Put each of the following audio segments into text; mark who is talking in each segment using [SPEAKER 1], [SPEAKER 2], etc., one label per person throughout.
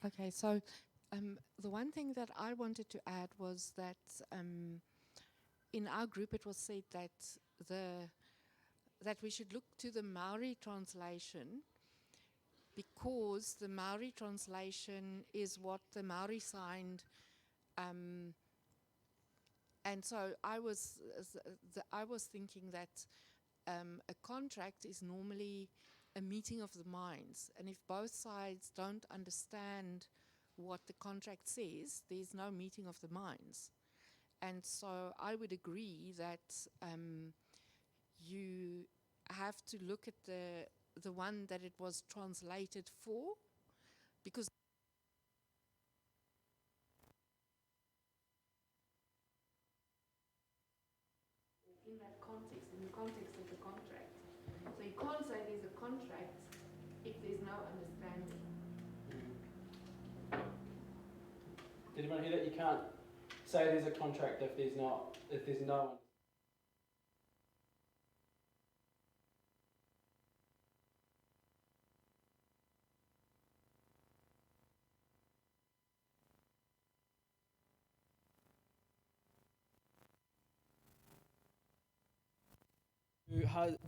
[SPEAKER 1] Okay, so the one thing that I wanted to add was that in our group it was said that we should look to the Maori translation, because the Maori translation is what the Maori signed, and so I was thinking that a contract is normally a meeting of the minds, and if both sides don't understand what the contract says, there's no meeting of the minds. And so I would agree that you have to look at the one that it was translated for, because in that context, in the context of the contract. So you can't say there's a contract if there's no understanding.
[SPEAKER 2] Did anyone hear that? You can't say there's a contract if there's no one.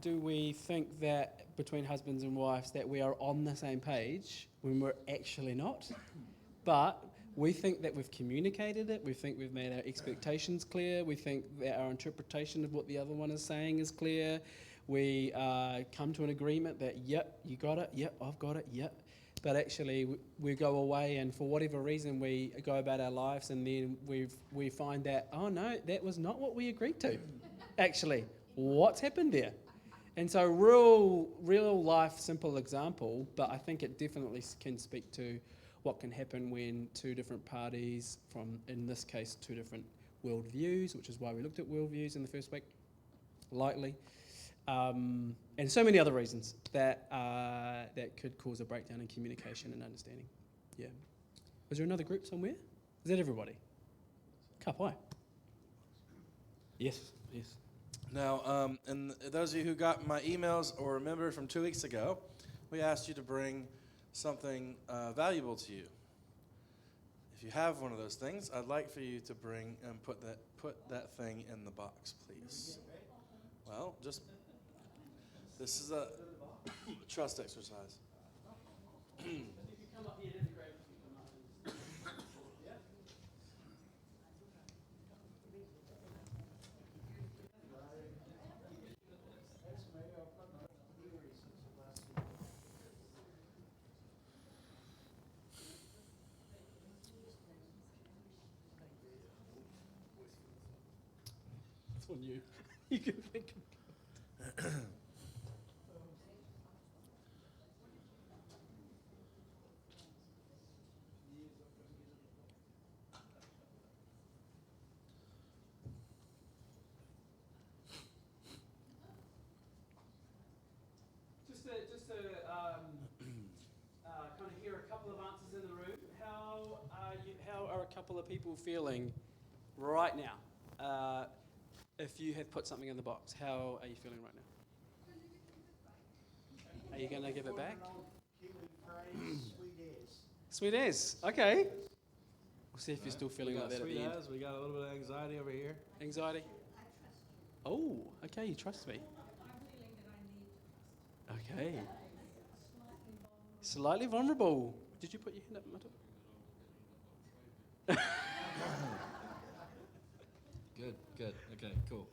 [SPEAKER 2] Do we think that between husbands and wives that we are on the same page when we're actually not? But we think that we've communicated it, we think we've made our expectations clear, we think that our interpretation of what the other one is saying is clear, we come to an agreement that, yep, you got it, yep, I've got it, yep. But actually we go away and for whatever reason we go about our lives and then we find that, oh no, that was not what we agreed to, actually. What's happened there? And so real life, simple example, but I think it definitely can speak to what can happen when two different parties from, in this case, two different worldviews, which is why we looked at worldviews in the first week, lightly, and so many other reasons that that could cause a breakdown in communication and understanding. Yeah. Was there another group somewhere? Is that everybody? Ka pai. Yes, yes.
[SPEAKER 3] Now, and those of you who got my emails or remember from 2 weeks ago, we asked you to bring something valuable to you. If you have one of those things, I'd like for you to bring and put that thing in the box, please. Well, just this is a trust exercise.
[SPEAKER 2] It's on you. You can think. Just to kind of hear a couple of answers in the room. How are a couple of people feeling right now? If you have put something in the box, how are you feeling right now? Are you going to give it back? Sweet as. Okay. We'll see if you're still feeling like that at the end.
[SPEAKER 3] We got a little bit of anxiety over here.
[SPEAKER 2] Anxiety? Oh, okay, you trust me. Okay. Slightly vulnerable. Did you put your hand up, Mato?
[SPEAKER 3] Good. Okay, cool.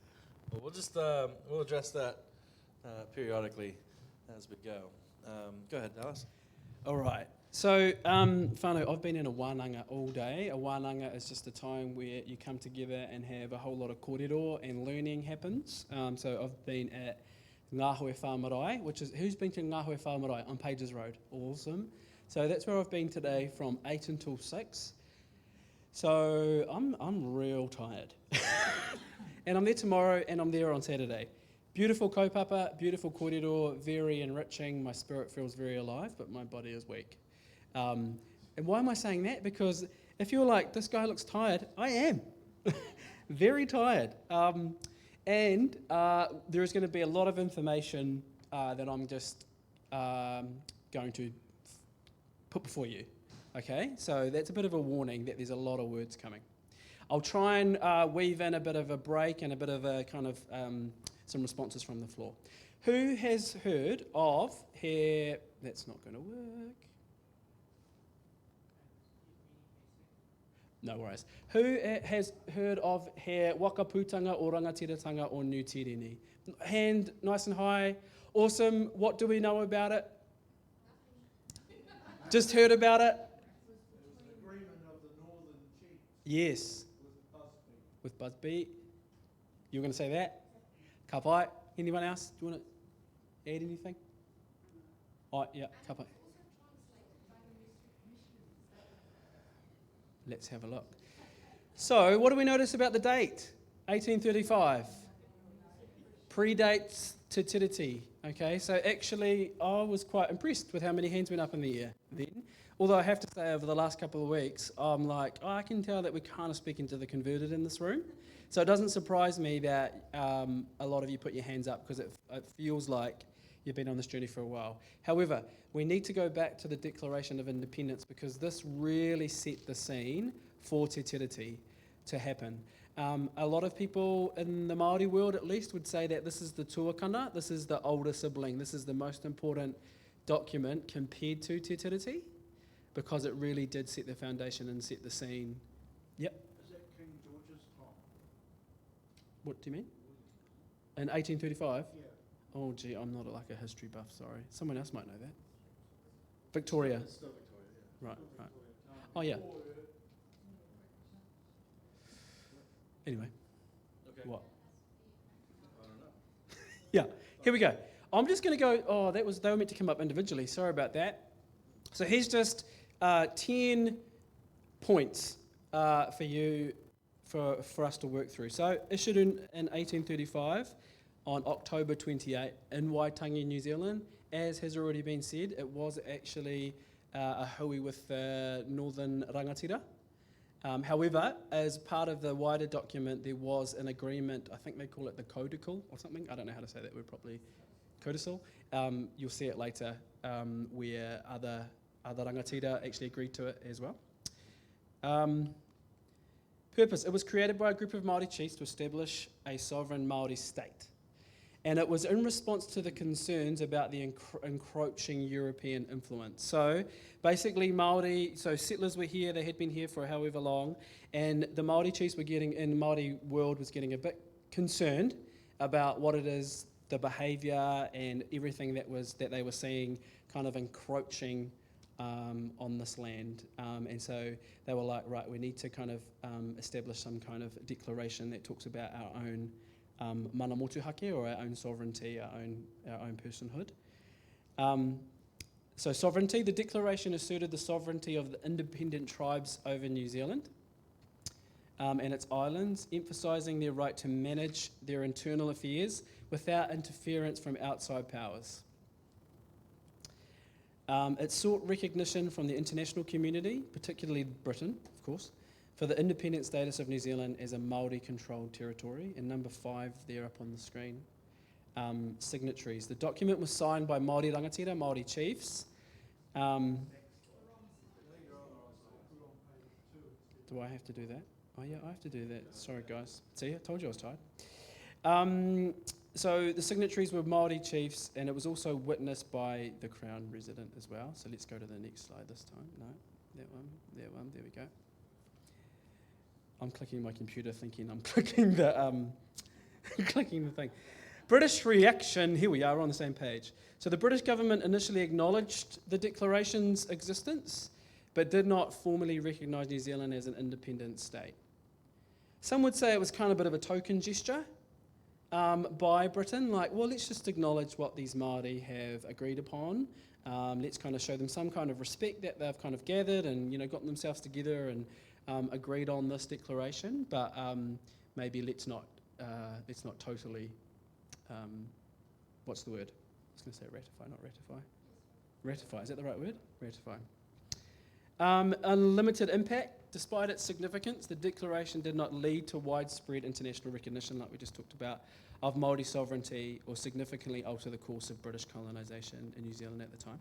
[SPEAKER 3] Well, we'll address that periodically as we go. Go ahead, Dallas.
[SPEAKER 2] All right. So, whānau, I've been in a wānanga all day. A wānanga is just a time where you come together and have a whole lot of kōrero and learning happens. So I've been at Ngāhoe Whāmarae, which is, who's been to Ngāhoe Whāmarae on Pages Road? Awesome. So that's where I've been today from 8 until 6. So I'm real tired. And I'm there tomorrow and I'm there on Saturday. Beautiful kaupapa, beautiful kōrero, very enriching. My spirit feels very alive, but my body is weak. And why am I saying that? Because if you're like, this guy looks tired, I am. Very tired. And there is going to be a lot of information that I'm just going to put before you. Okay, so that's a bit of a warning that there's a lot of words coming. I'll try and weave in a bit of a break and a bit of a kind of some responses from the floor. Who has heard of that's not going to work. No worries. Who has heard of he wakaputanga o rangatiratanga o New Tiriti? Hand nice and high. Awesome. What do we know about it? Just heard about it?
[SPEAKER 4] Agreement of the Northern Chiefs
[SPEAKER 2] Yes.
[SPEAKER 4] with Busby.
[SPEAKER 2] With Busby. You were going to say that? Ka pai. Anyone else? Do you want to add anything? Oh, yeah, ka pai. Let's have a look. So, what do we notice about the date? 1835. Predates Te Tiriti. Okay, so actually, I was quite impressed with how many hands went up in the air then. Although I have to say, over the last couple of weeks, I'm like, I can tell that we're kind of speaking to the converted in this room. So it doesn't surprise me that a lot of you put your hands up, because it feels like you've been on this journey for a while. However, we need to go back to the Declaration of Independence, because this really set the scene for Te Tiriti to happen. A lot of people in the Māori world, at least, would say that this is the tuakana, this is the older sibling, this is the most important document compared to Te Tiriti, because it really did set the foundation and set the scene. Yep.
[SPEAKER 4] Is that King George's time?
[SPEAKER 2] What do you mean? In 1835?
[SPEAKER 4] Yeah.
[SPEAKER 2] Oh, gee, I'm not like a history buff, sorry. Someone else might know that. Victoria.
[SPEAKER 3] It's still Victoria, yeah.
[SPEAKER 2] Right, right. Oh, yeah. Anyway.
[SPEAKER 3] Okay.
[SPEAKER 2] What?
[SPEAKER 3] I don't know.
[SPEAKER 2] Yeah, here we go. I'm just going to go, they were meant to come up individually. Sorry about that. So here's just 10 points for you, for us to work through. So issued in 1835 on October 28 in Waitangi, New Zealand. As has already been said, it was actually a hui with the Northern Rangatira. However, as part of the wider document, there was an agreement, I think they call it the codicil or something, I don't know how to say that word properly, codicil. You'll see it later, where other rangatira actually agreed to it as well. Purpose, it was created by a group of Māori chiefs to establish a sovereign Māori state. And it was in response to the concerns about the encroaching European influence. So basically settlers were here, they had been here for however long, and the Māori chiefs were getting, in the Māori world, was getting a bit concerned about what it is, the behaviour and everything that they were seeing kind of encroaching on this land. And so they were like, right, we need to kind of establish some kind of declaration that talks about our own mana motuhake, or our own sovereignty, our own personhood. So sovereignty, the declaration asserted the sovereignty of the independent tribes over New Zealand and its islands, emphasising their right to manage their internal affairs without interference from outside powers. It sought recognition from the international community, particularly Britain, of course, for the independent status of New Zealand as a Māori-controlled territory. And number 5 there up on the screen, signatories. The document was signed by Māori rangatira, Māori chiefs. Do I have to do that? Oh yeah, I have to do that. Sorry guys. See, I told you I was tired. So the signatories were Māori chiefs, and it was also witnessed by the Crown resident as well. So let's go to the next slide this time. No, that one, there we go. I'm clicking my computer thinking I'm clicking clicking the thing. British reaction, here we are on the same page. So the British government initially acknowledged the declaration's existence, but did not formally recognise New Zealand as an independent state. Some would say it was kind of a bit of a token gesture by Britain, like, well, let's just acknowledge what these Māori have agreed upon. Let's kind of show them some kind of respect that they've kind of gathered and, gotten themselves together and agreed on this declaration, but maybe let's not totally, what's the word? I was going to say ratify, not ratify. Ratify, is that the right word? Ratify. Unlimited impact. Despite its significance, the declaration did not lead to widespread international recognition, like we just talked about, of Māori sovereignty, or significantly alter the course of British colonisation in New Zealand at the time.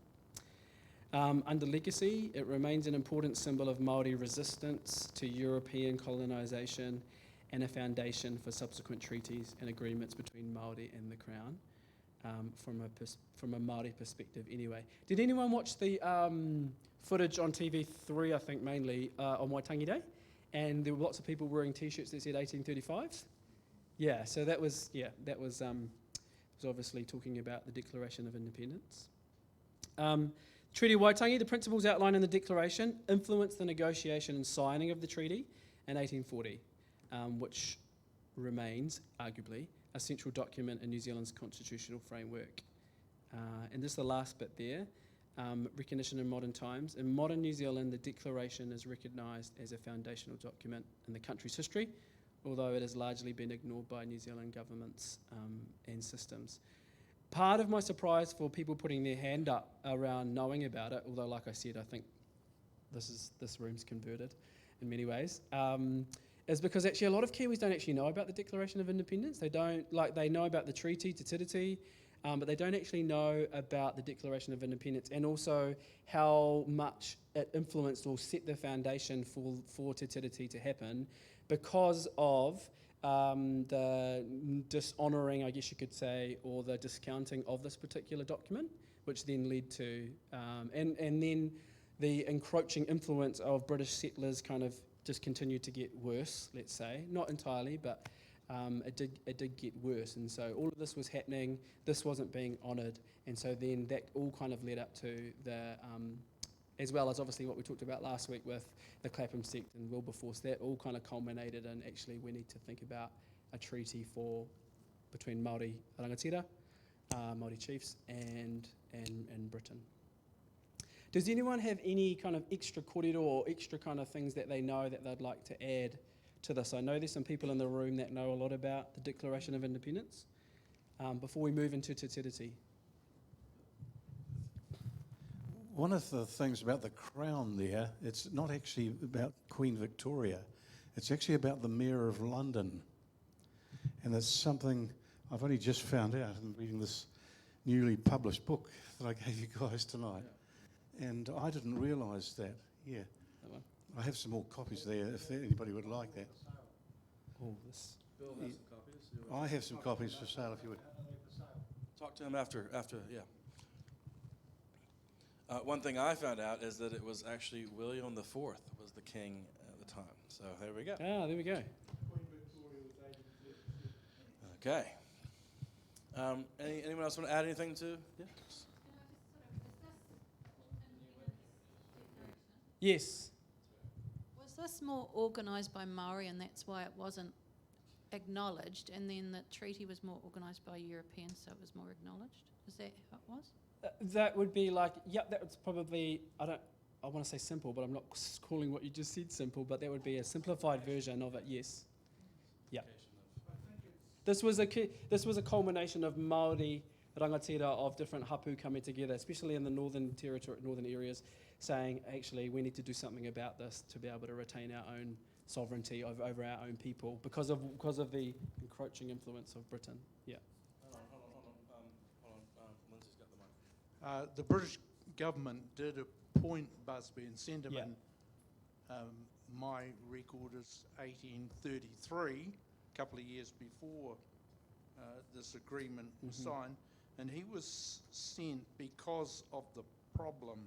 [SPEAKER 2] Under legacy, it remains an important symbol of Māori resistance to European colonisation and a foundation for subsequent treaties and agreements between Māori and the Crown, from a Māori perspective anyway. Did anyone watch the footage on TV3, I think mainly, on Waitangi Day? And there were lots of people wearing T-shirts that said 1835? Yeah, so that was obviously talking about the Declaration of Independence. Treaty Waitangi, the principles outlined in the Declaration, influenced the negotiation and signing of the treaty in 1840, which remains, arguably, a central document in New Zealand's constitutional framework. And this is the last bit there, recognition in modern times. In modern New Zealand, the Declaration is recognised as a foundational document in the country's history, although it has largely been ignored by New Zealand governments and systems. Part of my surprise for people putting their hand up around knowing about it, although like I said, I think this room's converted in many ways, is because actually a lot of Kiwis don't actually know about the Declaration of Independence. They know about the treaty, Te Tiriti, but they don't actually know about the Declaration of Independence and also how much it influenced or set the foundation for Te Tiriti to happen because of the dishonouring, I guess you could say, or the discounting of this particular document, which then led to, and then the encroaching influence of British settlers kind of just continued to get worse, let's say. Not entirely, but it did get worse. And so all of this was happening, this wasn't being honoured, and so then that all kind of led up to the, as well as obviously what we talked about last week with the Clapham sect and Wilberforce, that all kind of culminated in actually we need to think about a treaty between Māori rangatira, Māori chiefs and Britain. Does anyone have any kind of extra kōrero or extra kind of things that they know that they'd like to add to this? I know there's some people in the room that know a lot about the Declaration of Independence. Before we move into Te Tiriti.
[SPEAKER 5] One of the things about the Crown there, it's not actually about Queen Victoria. It's actually about the Mayor of London. And it's something I've only just found out in reading this newly published book that I gave you guys tonight. And I didn't realise that. Yeah.
[SPEAKER 2] That one.
[SPEAKER 5] I have some more copies there if anybody would like that.
[SPEAKER 2] Oh, this.
[SPEAKER 3] Bill has some copies.
[SPEAKER 5] I have some copies for sale if you would.
[SPEAKER 3] Talk to him after, yeah. One thing I found out is that it was actually William IV was the king at the time. So there we go.
[SPEAKER 2] Ah, there we go.
[SPEAKER 3] Okay. Anyone else want to add anything to? Yeah.
[SPEAKER 2] Yes.
[SPEAKER 6] Was this more organised by Maori and that's why it wasn't acknowledged, and then the treaty was more organised by Europeans, so it was more acknowledged? Is that how it was?
[SPEAKER 2] That would be like, yep, that was probably, I want to say simple, but I'm not calling what you just said simple, but that would be a simplified version of it, yes. Yeah. This was a culmination of Māori rangatira of different hapu coming together, especially in the northern areas, saying, actually, we need to do something about this to be able to retain our own sovereignty over our own people because of the encroaching influence of Britain. Yeah.
[SPEAKER 3] Hold on. Lindsay's got the mic.
[SPEAKER 4] The British government did appoint Busby and send him in. My record is 1833, a couple of years before this agreement was signed, and he was sent because of the problem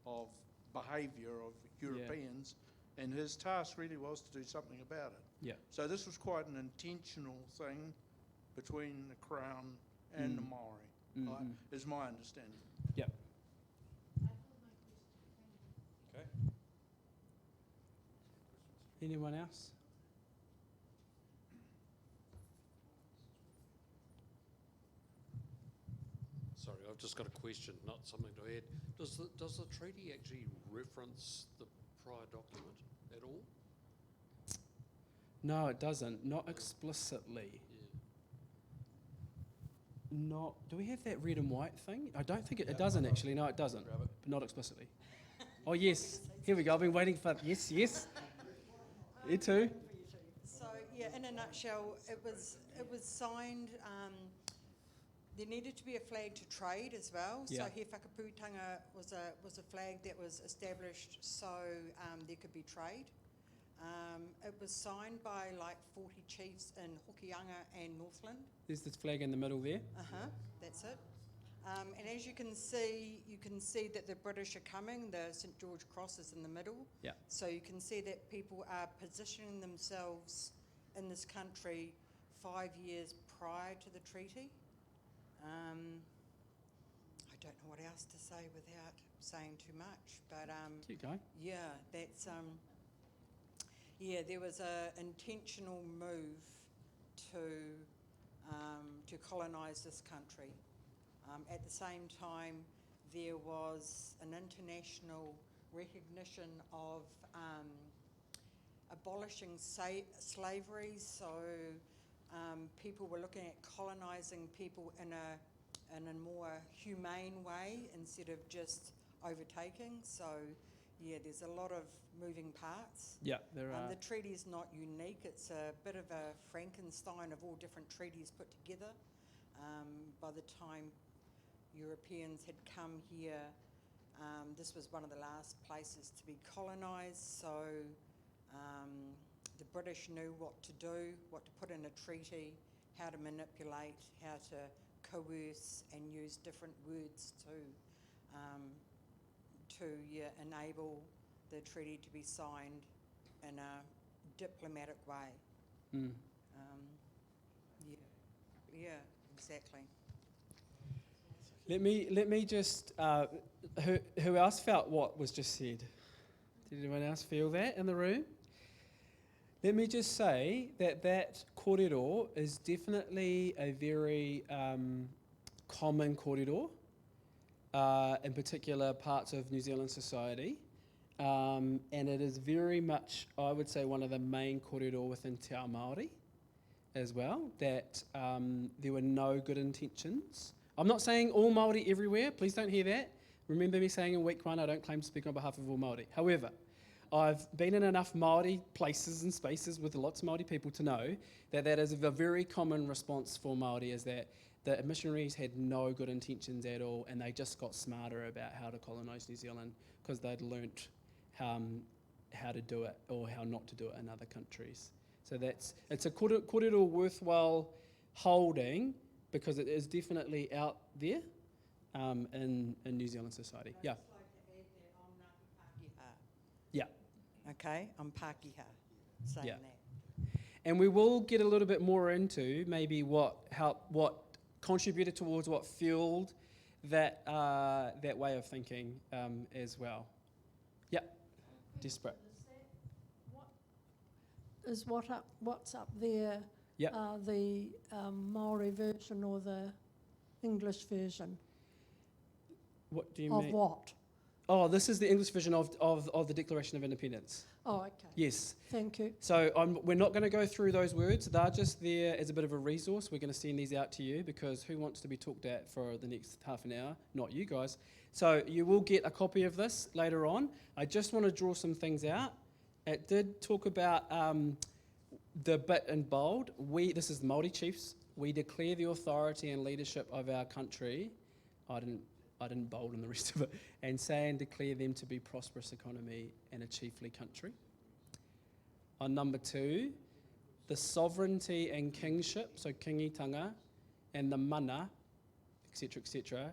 [SPEAKER 4] of behaviour of Europeans, and his task really was to do something about it.
[SPEAKER 2] Yeah.
[SPEAKER 4] So this was quite an intentional thing between the Crown and the Maori, is my understanding.
[SPEAKER 2] Yeah.
[SPEAKER 3] Okay.
[SPEAKER 2] Anyone else?
[SPEAKER 7] Sorry, I've just got a question, not something to add. Does the treaty actually reference the prior document at all?
[SPEAKER 2] No, it doesn't. Not explicitly. Not. Do we have that red and white thing? I don't think it doesn't actually. No, it doesn't.
[SPEAKER 3] Grab it.
[SPEAKER 2] But not explicitly. Oh yes. Here we go. I've been waiting for yes. You too.
[SPEAKER 8] So yeah, in a nutshell, it was signed There needed to be a flag to trade as well.
[SPEAKER 2] Yeah.
[SPEAKER 8] So He Whakaputanga was a flag that was established so there could be trade. It was signed by like 40 chiefs in Hokianga and Northland.
[SPEAKER 2] There's this flag in the middle there.
[SPEAKER 8] That's it. And as you can see that the British are coming. The St George Cross is in the middle.
[SPEAKER 2] Yeah.
[SPEAKER 8] So you can see that people are positioning themselves in this country 5 years prior to the treaty. I don't know what else to say without saying too much, but
[SPEAKER 2] Keep going.
[SPEAKER 8] yeah, that's there was a intentional move to colonise this country. At the same time, there was an international recognition of abolishing slavery. So people were looking at colonising people in a more humane way instead of just overtaking. So yeah, there's a lot of moving parts.
[SPEAKER 2] Yeah, there are.
[SPEAKER 8] The treaty is not unique. It's a bit of a Frankenstein of all different treaties put together. By the time Europeans had come here, this was one of the last places to be colonised. So the British knew what to do, what to put in a treaty, how to manipulate, how to coerce and use different words to enable the treaty to be signed in a diplomatic way. Yeah, exactly.
[SPEAKER 2] Let me just. Who else felt what was just said? Did anyone else feel that in the room? Let me just say that kōrero is definitely a very common kōrero in particular parts of New Zealand society. And it is very much, I would say, one of the main kōrero within Te Ao Māori as well, that there were no good intentions. I'm not saying all Māori everywhere, please don't hear that. Remember me saying in week 1, I don't claim to speak on behalf of all Māori. However, I've been in enough Māori places and spaces with lots of Māori people to know that that is a very common response for Māori, is that the missionaries had no good intentions at all, and they just got smarter about how to colonise New Zealand because they'd learnt how to do it or how not to do it in other countries. So it's a kōrero worthwhile holding because it is definitely out there in New Zealand society. Yeah.
[SPEAKER 8] I'd just like to add that I'm Ngāti Pākehā.
[SPEAKER 2] Yeah.
[SPEAKER 8] Okay, I'm Pākehā saying
[SPEAKER 2] Yeah.
[SPEAKER 8] that.
[SPEAKER 2] And we will get a little bit more into maybe what contributed towards what fueled that way of thinking as well. Yeah, desperate.
[SPEAKER 9] What's up there?
[SPEAKER 2] Yep.
[SPEAKER 9] The Maori version or the English version
[SPEAKER 2] What do you
[SPEAKER 9] of
[SPEAKER 2] mean?
[SPEAKER 9] what?
[SPEAKER 2] Oh, this is the English version of the Declaration of Independence.
[SPEAKER 9] Oh, okay.
[SPEAKER 2] Yes.
[SPEAKER 9] Thank you.
[SPEAKER 2] So we're not going to go through those words. They're just there as a bit of a resource. We're going to send these out to you because who wants to be talked at for the next half an hour? Not you guys. So you will get a copy of this later on. I just want to draw some things out. It did talk about the bit in bold. This is the Māori chiefs. We declare the authority and leadership of our country. I didn't bold in the rest of it. And say and declare them to be prosperous economy and a chiefly country. On number 2, the sovereignty and kingship, so kingitanga, and the mana, etc.,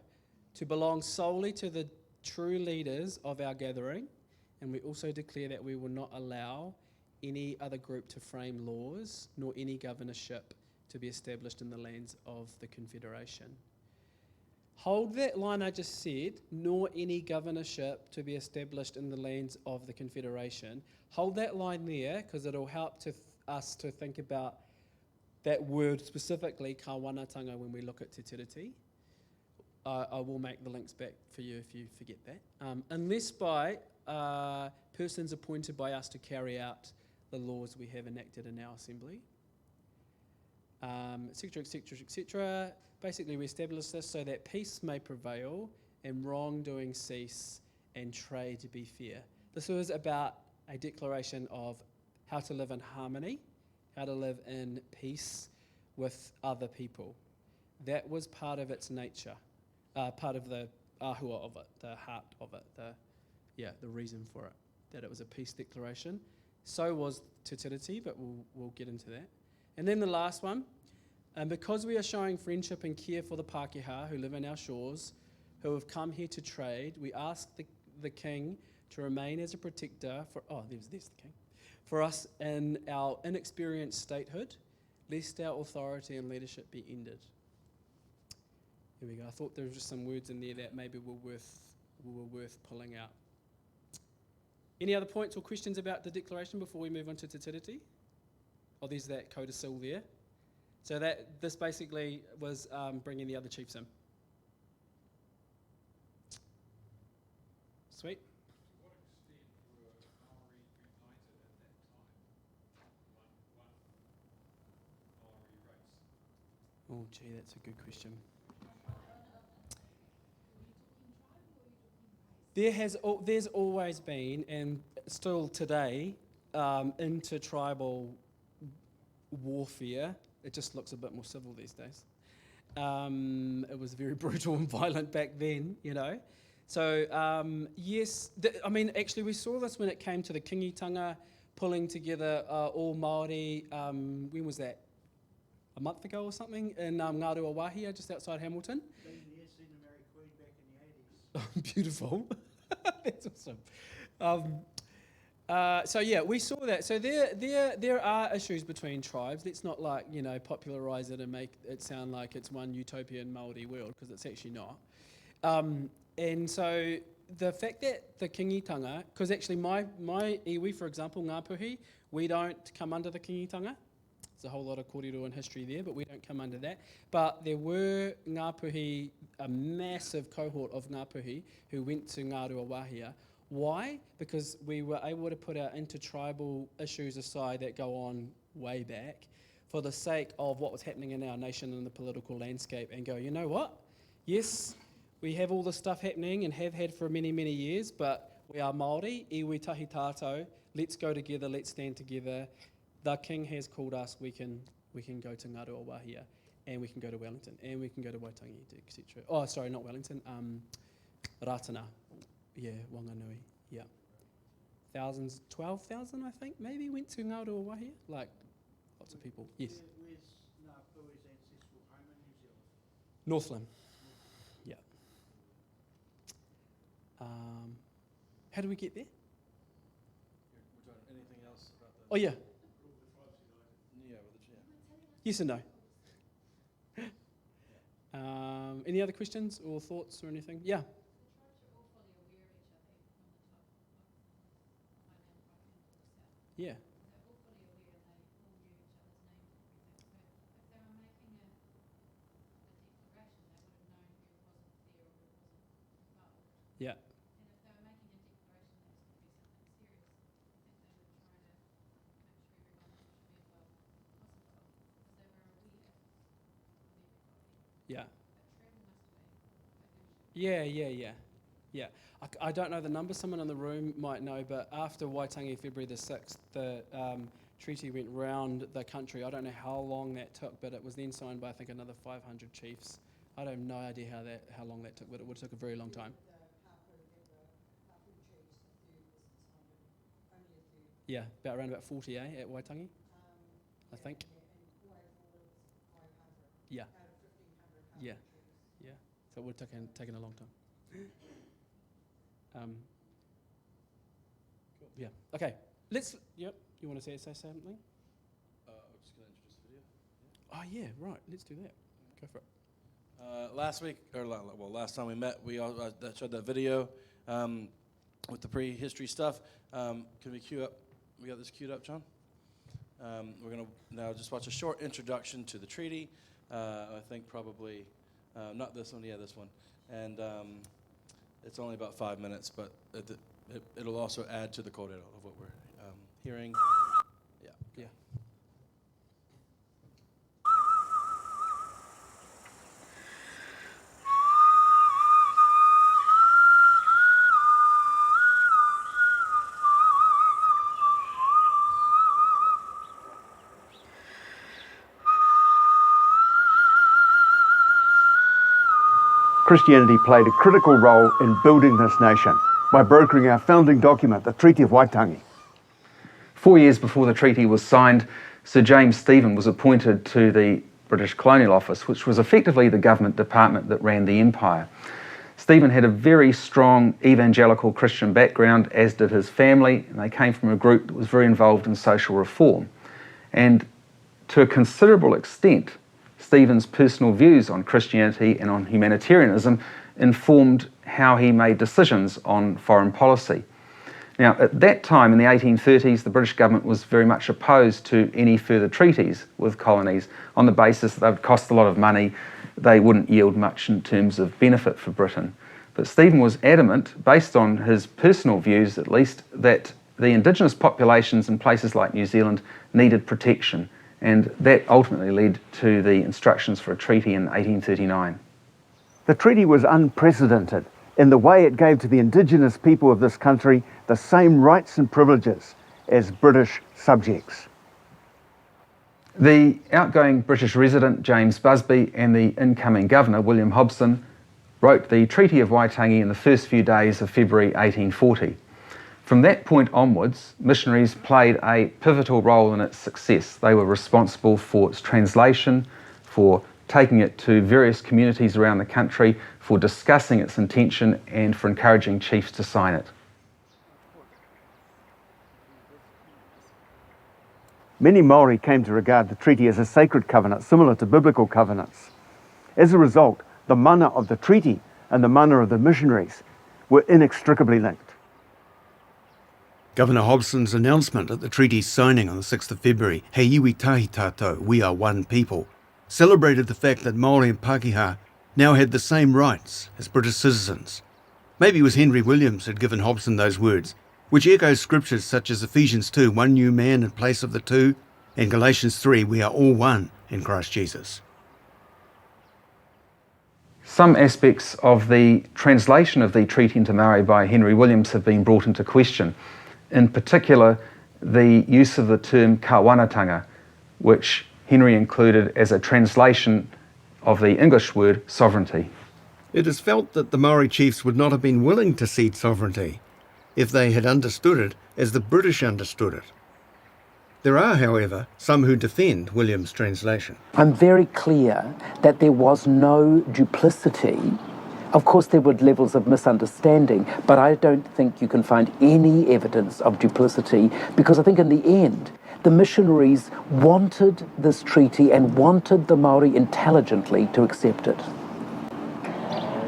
[SPEAKER 2] to belong solely to the true leaders of our gathering. And we also declare that we will not allow any other group to frame laws, nor any governorship to be established in the lands of the Confederation. Hold that line I just said, nor any governorship to be established in the lands of the Confederation. Hold that line there, because it'll help us to think about that word specifically, kawanatanga, when we look at Te Tiriti. I will make the links back for you if you forget that. Unless by persons appointed by us to carry out the laws we have enacted in our assembly, etc., etc., etc. Basically, we establish this so that peace may prevail and wrongdoing cease and trade be fair. This was about a declaration of how to live in harmony, how to live in peace with other people. that was part of its nature, part of the ahua of it, the heart of it, the reason for it, that it was a peace declaration. So was Te Tiriti, but we'll get into that. And then the last one, because we are showing friendship and care for the Pākehā who live in our shores, who have come here to trade, we ask the King to remain as a protector for, there's the King, for us in our inexperienced statehood, lest our authority and leadership be ended. Here we go. I thought there were just some words in there that maybe were worth pulling out. Any other points or questions about the declaration before we move on to Te Tiriti? There's that codicil there. So this basically was bringing the other chiefs in. Sweet.
[SPEAKER 10] To what extent were Maori united at that time? One Maori race.
[SPEAKER 2] Oh, gee, that's a good question. There's always been, and still today, intertribal warfare. It just looks a bit more civil these days. It was very brutal and violent back then, you know. So, yes, actually we saw this when it came to the kingitanga pulling together all Māori, when was that? A month ago or something, in Ngārua Wāhia, just outside Hamilton.
[SPEAKER 11] Been there, seen the Mary Queen back in the 80s.
[SPEAKER 2] Beautiful. That's awesome. So yeah, we saw that. So there are issues between tribes. Let's not popularise it and make it sound like it's one utopian Māori world, because it's actually not. And so the fact that the kingitanga, because actually my iwi, for example, Ngāpuhi, we don't come under the kingitanga. There's a whole lot of kōrero and history there, but we don't come under that. But there were Ngāpuhi, a massive cohort of Ngāpuhi who went to Ngārua Wāhia. Why? Because we were able to put our intertribal issues aside that go on way back for the sake of what was happening in our nation and the political landscape, and go, you know what? Yes, we have all this stuff happening and have had for many, many years, but we are Māori, iwi tahi tātou, let's go together, let's stand together. The King has called us, we can go to Ngārua Wāhia, and we can go to Wellington, and we can go to Waitangi, etc. Oh, sorry, not Wellington, Ratana. Yeah, Wanganui, yeah. 12,000, I think, maybe, went to Ngārua Wāhia. Like, lots of people, yes.
[SPEAKER 11] Where's Ngāpuhi's ancestral home in New Zealand?
[SPEAKER 2] Northland, yeah. How do we get there?
[SPEAKER 3] Anything else about that?
[SPEAKER 2] Oh, yeah.
[SPEAKER 3] Yeah,
[SPEAKER 2] Yes and no. Any other questions or thoughts or anything? Yeah. Yeah. Yeah. Yeah. Yeah. I don't know the number. Someone in the room might know, but after Waitangi, February the 6th, the treaty went round the country. I don't know how long that took, but it was then signed by, I think, another 500 chiefs. I have no idea how long that took, but it would have took a very long time. Yeah, around about 40, at Waitangi, I think. Yeah. Yeah. Yeah. So it would have taken a long time. Yeah. Okay. Yep. You want to say something?
[SPEAKER 3] I'm just going to introduce the video.
[SPEAKER 2] Oh yeah. Right. Let's do that. Go for it.
[SPEAKER 3] Last time we met, we all showed that video with the prehistory stuff. Can we cue up? We got this queued up, John? We're going to now just watch a short introduction to the treaty. I think probably, not this one, this one. And it's only about 5 minutes, but it'll also add to the kōrero of what we're hearing. Yeah.
[SPEAKER 2] Yeah.
[SPEAKER 12] Christianity played a critical role in building this nation by brokering our founding document, the Treaty of Waitangi.
[SPEAKER 13] 4 years before the treaty was signed, Sir James Stephen was appointed to the British Colonial Office, which was effectively the government department that ran the empire. Stephen had a very strong evangelical Christian background, as did his family, and they came from a group that was very involved in social reform. And to a considerable extent, Stephen's personal views on Christianity and on humanitarianism informed how he made decisions on foreign policy. Now, at that time, in the 1830s, the British government was very much opposed to any further treaties with colonies on the basis that they would cost a lot of money, they wouldn't yield much in terms of benefit for Britain. But Stephen was adamant, based on his personal views at least, that the indigenous populations in places like New Zealand needed protection, and that ultimately led to the instructions for a treaty in 1839.
[SPEAKER 12] The treaty was unprecedented in the way it gave to the indigenous people of this country the same rights and privileges as British subjects.
[SPEAKER 13] The outgoing British resident, James Busby, and the incoming governor, William Hobson, wrote the Treaty of Waitangi in the first few days of February 1840. From that point onwards, missionaries played a pivotal role in its success. They were responsible for its translation, for taking it to various communities around the country, for discussing its intention, and for encouraging chiefs to sign it.
[SPEAKER 12] Many Māori came to regard the treaty as a sacred covenant, similar to biblical covenants. As a result, the mana of the treaty and the mana of the missionaries were inextricably linked.
[SPEAKER 5] Governor Hobson's announcement at the treaty's signing on the 6th of February, He iwi tahi tātou, we are one people, celebrated the fact that Māori and Pākehā now had the same rights as British citizens. Maybe it was Henry Williams who had given Hobson those words, which echoes scriptures such as Ephesians 2, one new man in place of the two, and Galatians 3, we are all one in Christ Jesus.
[SPEAKER 13] Some aspects of the translation of the treaty into Maori by Henry Williams have been brought into question. In particular, the use of the term kāwanatanga, which Henry included as a translation of the English word sovereignty.
[SPEAKER 5] It is felt that the Maori chiefs would not have been willing to cede sovereignty if they had understood it as the British understood it. There are, however, some who defend Williams' translation.
[SPEAKER 14] I'm very clear that there was no duplicity. Of course, there were levels of misunderstanding, but I don't think you can find any evidence of duplicity, because I think in the end, the missionaries wanted this treaty and wanted the Māori intelligently to accept it.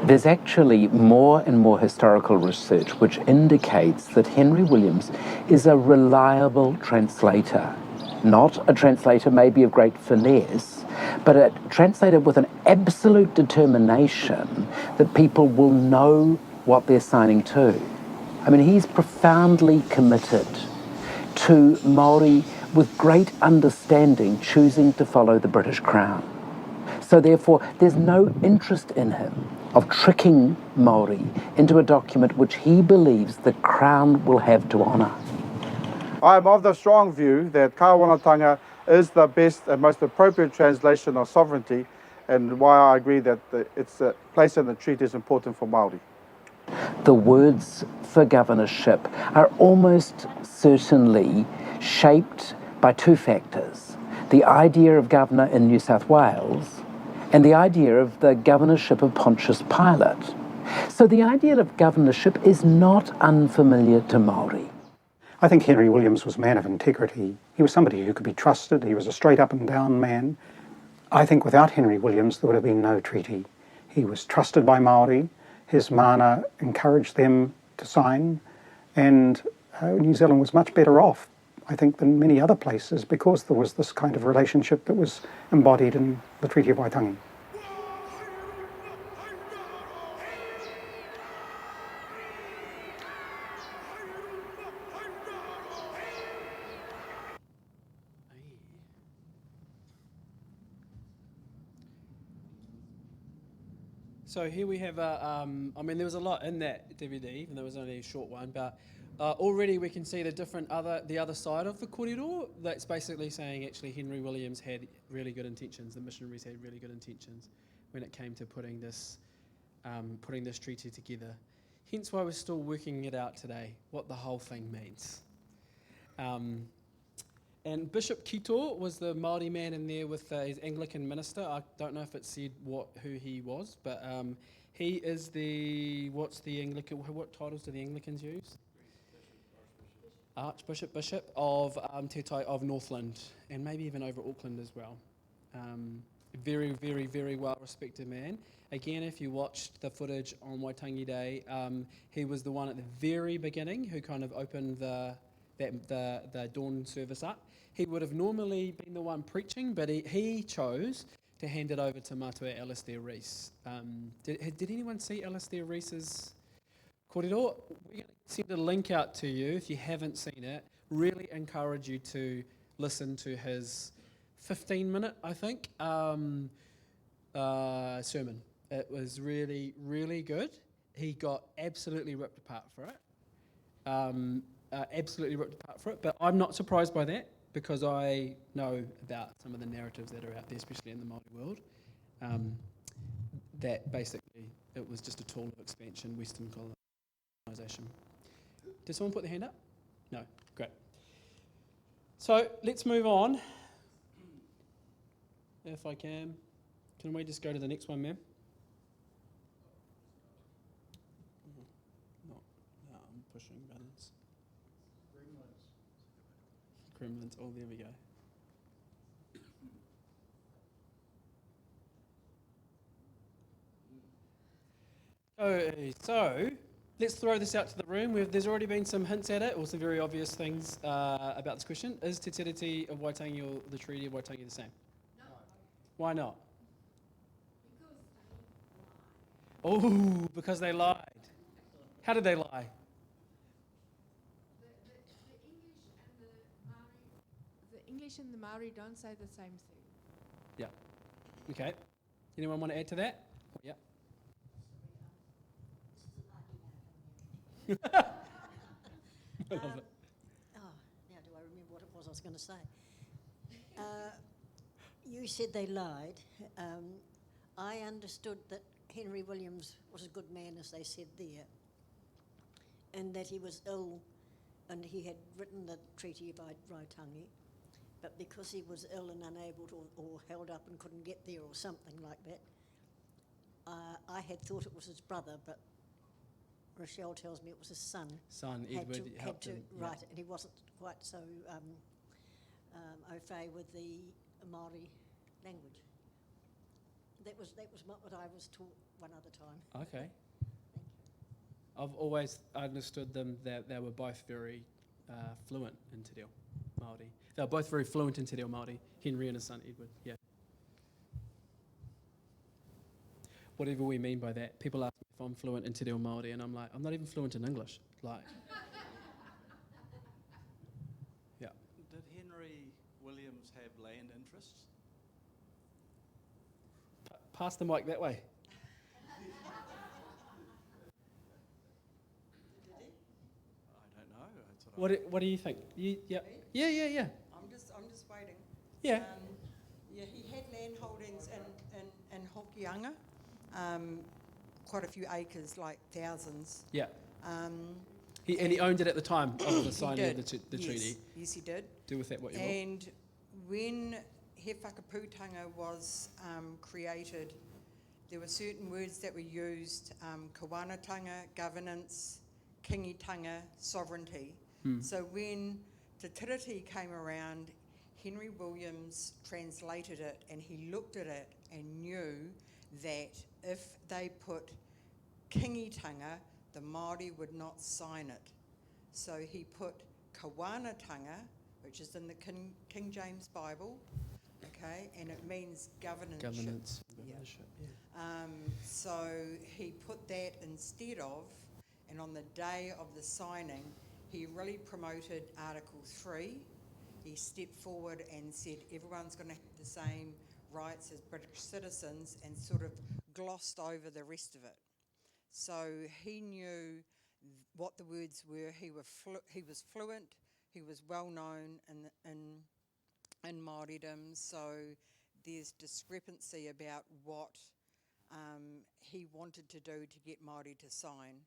[SPEAKER 14] There's actually more and more historical research which indicates that Henry Williams is a reliable translator. Not a translator maybe of great finesse, but a translator with an absolute determination that people will know what they're signing to. I mean, he's profoundly committed to Māori with great understanding choosing to follow the British Crown. So therefore, there's no interest in him of tricking Māori into a document which he believes the Crown will have to honour.
[SPEAKER 11] I am of the strong view that kāwanatanga is the best and most appropriate translation of sovereignty, and why I agree that its place in the treaty is important for Māori.
[SPEAKER 14] The words for governorship are almost certainly shaped by two factors: the idea of governor in New South Wales and the idea of the governorship of Pontius Pilate. So the idea of governorship is not unfamiliar to Māori.
[SPEAKER 15] I think Henry Williams was a man of integrity. He was somebody who could be trusted. He was a straight up and down man. I think without Henry Williams, there would have been no treaty. He was trusted by Māori. His mana encouraged them to sign. And New Zealand was much better off, I think, than many other places, because there was this kind of relationship that was embodied in the Treaty of Waitangi.
[SPEAKER 2] So here we have I mean, there was a lot in that DVD, even though it was only a short one, but already we can see the other side of the kōrero. That's basically saying actually Henry Williams had really good intentions, the missionaries had really good intentions when it came to putting this putting this treaty together. Hence why we're still working it out today, what the whole thing means. And Bishop Kito was the Māori man in there with his Anglican minister. I don't know if it said who he was, but he is what titles do the Anglicans use? Archbishop, Bishop of Te Tai of Northland, and maybe even over Auckland as well. Very, very, very well respected man. Again, if you watched the footage on Waitangi Day, he was the one at the very beginning who kind of opened the dawn service up. He would have normally been the one preaching, but he chose to hand it over to Matua Alistair Rees. Did anyone see Alistair Rees's kōrero? We're going to send a link out to you if you haven't seen it. Really encourage you to listen to his 15-minute, I think, sermon. It was really, really good. He got absolutely ripped apart for it. But I'm not surprised by that, because I know about some of the narratives that are out there, especially in the Māori world, that basically it was just a tool of expansion, Western colonisation. Did someone put their hand up? No? Great. So let's move on. If I can. Can we just go to the next one, ma'am? No, I'm pushing buttons. Gremlins. Oh, there we go. Okay, so let's throw this out to the room. There's already been some hints at it, or some very obvious things about this question. Is Te Tiriti of Waitangi or the Treaty of Waitangi the same? No. Why not? Oh, because they lied. How did they lie?
[SPEAKER 1] The English and the Maori don't say the same thing.
[SPEAKER 2] Yeah. Okay. Anyone want to add to that? Yeah.
[SPEAKER 16] Now do I remember what it was I was going to say? You said they lied. I understood that Henry Williams was a good man, as they said there, and that he was ill, and he had written the Treaty of Waitangi, but because he was ill and unable to, or held up and couldn't get there or something like that, I had thought it was his brother, but Rochelle tells me it was his son.
[SPEAKER 2] Edward
[SPEAKER 16] had to
[SPEAKER 2] him,
[SPEAKER 16] write
[SPEAKER 2] yeah.
[SPEAKER 16] it, and he wasn't quite so au fait with the Māori language. That was what I was taught one other time.
[SPEAKER 2] Okay. I've always understood them that they were both very fluent in Te Reo Māori. They were both very fluent in Te Reo Māori, Henry and his son Edward, yeah. Whatever we mean by that. People ask me if I'm fluent in Te Reo Māori, and I'm like, I'm not even fluent in English. Like, yeah.
[SPEAKER 10] Did Henry Williams have land interests?
[SPEAKER 2] Pass the mic that way.
[SPEAKER 10] I don't know.
[SPEAKER 2] What do you think? Yeah.
[SPEAKER 8] I'm just waiting.
[SPEAKER 2] Yeah.
[SPEAKER 8] He had land holdings in Hokianga, quite a few acres, like thousands.
[SPEAKER 2] Yeah. And he owned it at the time of the signing of the treaty.
[SPEAKER 8] Yes, he did.
[SPEAKER 2] Do with that what you will.
[SPEAKER 8] And when He Whakaputanga was created, there were certain words that were used, kawanatanga, governance, kingitanga, sovereignty. So when Te Tiriti came around, Henry Williams translated it, and he looked at it and knew that if they put kingitanga, the Māori would not sign it. So he put kawanatanga, which is in the King James Bible, okay, and it means governance. So he put that instead of, and on the day of the signing, he really promoted Article 3. He stepped forward and said everyone's going to have the same rights as British citizens, and sort of glossed over the rest of it. So he knew what the words were. He was fluent. He was well known in Māoridom. So there's discrepancy about what he wanted to do to get Māori to sign.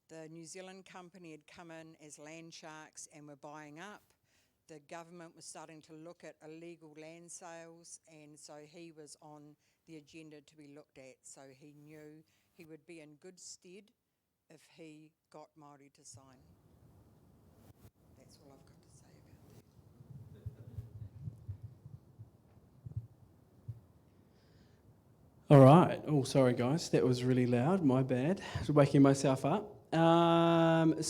[SPEAKER 8] The New Zealand company had come in as land sharks and were buying up. The government was starting to look at illegal land sales, and so he was on the agenda to be looked at. So he knew he would be in good stead if he got Māori to sign. That's all I've got to say about that.
[SPEAKER 2] All right. Oh, sorry, guys. That was really loud. My bad. I was waking myself up. As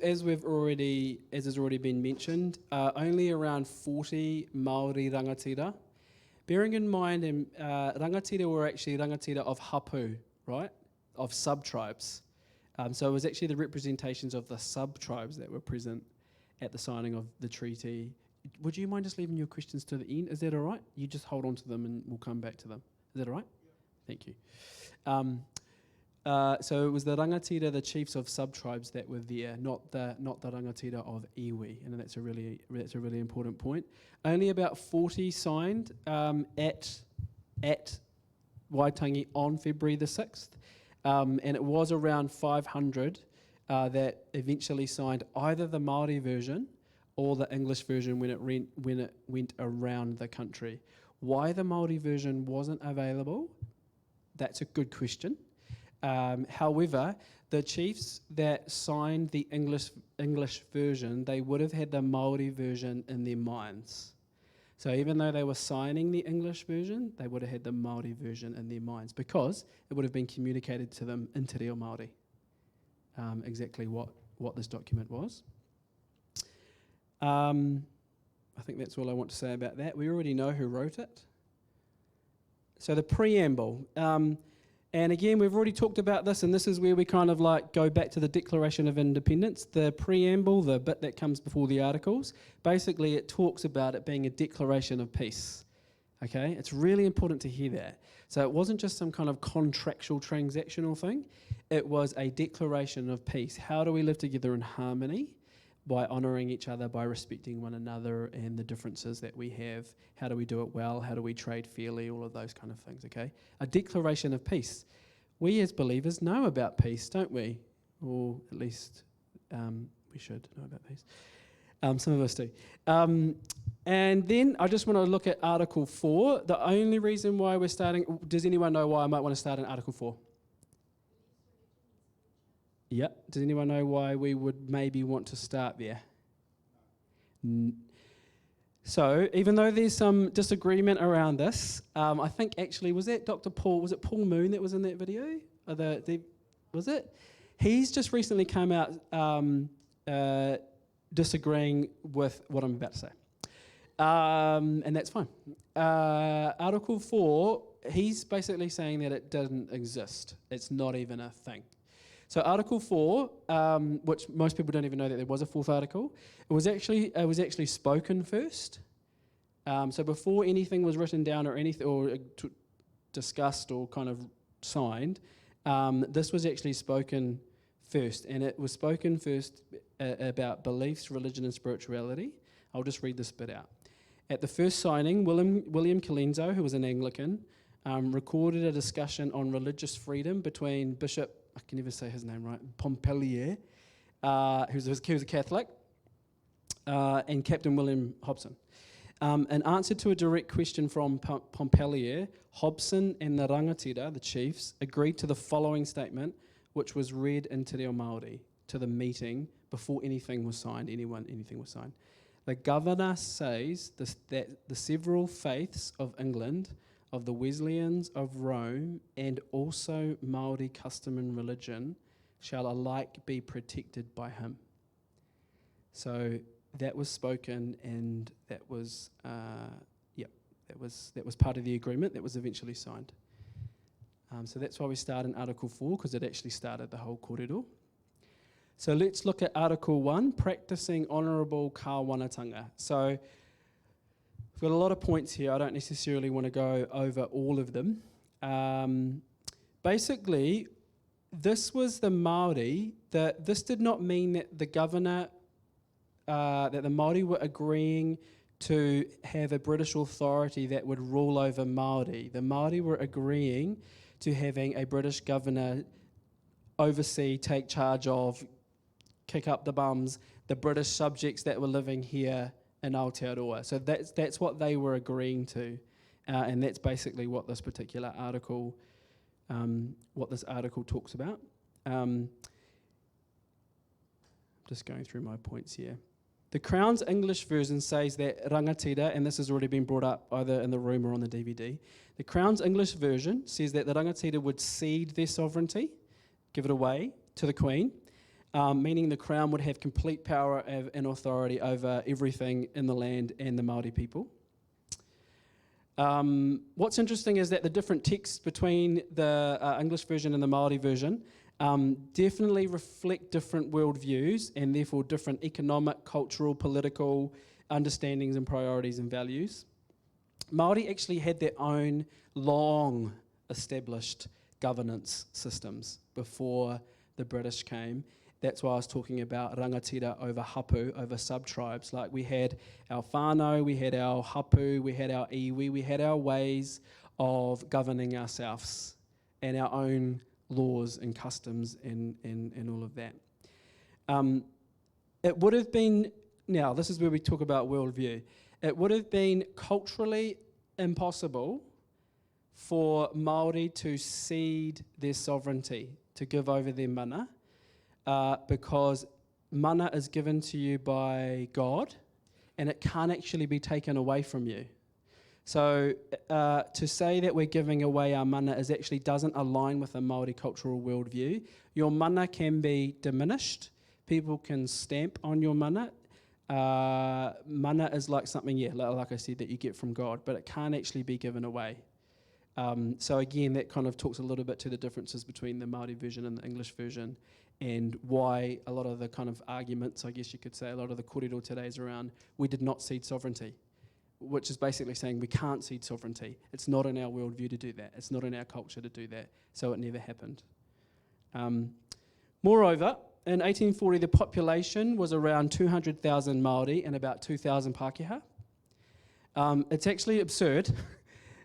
[SPEAKER 2] has already been mentioned, only around 40 Māori rangatira. Bearing in mind, rangatira were actually rangatira of hapu, right? Of sub-tribes. So it was actually the representations of the sub-tribes that were present at the signing of the treaty. Would you mind just leaving your questions to the end? Is that all right? You just hold on to them and we'll come back to them. Is that all right? Yeah. Thank you. So it was the rangatira, the chiefs of sub-tribes that were there, not the rangatira of iwi, and that's a really important point. Only about 40 signed at Waitangi on February the 6th, and it was around 500 that eventually signed either the Māori version or the English version when it went around the country. Why the Māori version wasn't available? That's a good question. However, the chiefs that signed the English version, they would have had the Māori version in their minds. So even though they were signing the English version, they would have had the Māori version in their minds because it would have been communicated to them in Te Reo Māori, exactly what this document was. I think that's all I want to say about that. We already know who wrote it. So the preamble. And again, we've already talked about this, and this is where we kind of like go back to the Declaration of Independence. The preamble, the bit that comes before the articles, basically it talks about it being a declaration of peace. Okay? It's really important to hear that. So it wasn't just some kind of contractual transactional thing. It was a declaration of peace. How do we live together in harmony? By honouring each other, by respecting one another and the differences that we have. How do we do it well? How do we trade fairly? All of those kind of things, okay? A declaration of peace. We as believers know about peace, don't we? Or at least we should know about peace. Some of us do. And then I just want to look at Article 4. The only reason why we're starting... Does anyone know why I might want to start in Article 4? Yeah. Does anyone know why we would maybe want to start there? So, even though there's some disagreement around this, I think actually, was it Paul Moon that was in that video? Was it? He's just recently come out disagreeing with what I'm about to say. And that's fine. Article 4, he's basically saying that it doesn't exist. It's not even a thing. So Article 4, which most people don't even know that there was a fourth article, it was actually spoken first. So before anything was written down or anything or discussed or kind of signed, this was actually spoken first, and it was spoken first about beliefs, religion, and spirituality. I'll just read this bit out. At the first signing, William Colenso, who was an Anglican, recorded a discussion on religious freedom between Bishop, I can never say his name right, Pompellier, he was a Catholic, and Captain William Hobson. In answer to a direct question from Pompellier, Hobson and the rangatira, the chiefs, agreed to the following statement, which was read in Te Reo Māori to the meeting before anything was signed, anything was signed. The governor says that the several faiths of England, of the Wesleyans of Rome, and also Māori custom and religion shall alike be protected by him. So that was spoken, and that was part of the agreement that was eventually signed. So that's why we start in Article 4, because it actually started the whole kōrero. So let's look at Article 1, practicing honourable kāwanatanga. So we've got a lot of points here. I don't necessarily want to go over all of them. Basically, this was the Māori. This did not mean that the governor, that the Māori were agreeing to have a British authority that would rule over Māori. The Māori were agreeing to having a British governor oversee, take charge of, kick up the bums, the British subjects that were living here in Aotearoa. So that's what they were agreeing to, and that's basically what this particular article, talks about. Just going through my points here. The Crown's English version says that rangatira, and this has already been brought up either in the room or on the DVD, the Crown's English version says that the rangatira would cede their sovereignty, give it away to the Queen, meaning the Crown would have complete power and authority over everything in the land and the Māori people. What's interesting is that the different texts between the English version and the Māori version definitely reflect different worldviews and therefore different economic, cultural, political understandings and priorities and values. Māori actually had their own long established governance systems before the British came. That's why I was talking about rangatira over hapu, over sub-tribes. Like we had our whānau, we had our hapu, we had our iwi, we had our ways of governing ourselves and our own laws and customs and all of that. It would have been, now this is where we talk about worldview, it would have been culturally impossible for Māori to cede their sovereignty, to give over their mana, because mana is given to you by God and it can't actually be taken away from you. So to say that we're giving away our mana actually doesn't align with a Māori cultural worldview. Your mana can be diminished. People can stamp on your mana. Mana is like something, like I said, that you get from God, but it can't actually be given away. So again, that kind of talks a little bit to the differences between the Māori version and the English version, and why a lot of the kind of arguments, I guess you could say, a lot of the kōrero today is around we did not cede sovereignty, which is basically saying we can't cede sovereignty. It's not in our worldview to do that. It's not in our culture to do that. So it never happened. Moreover, in 1840, the population was around 200,000 Māori and about 2,000 Pākehā. It's actually absurd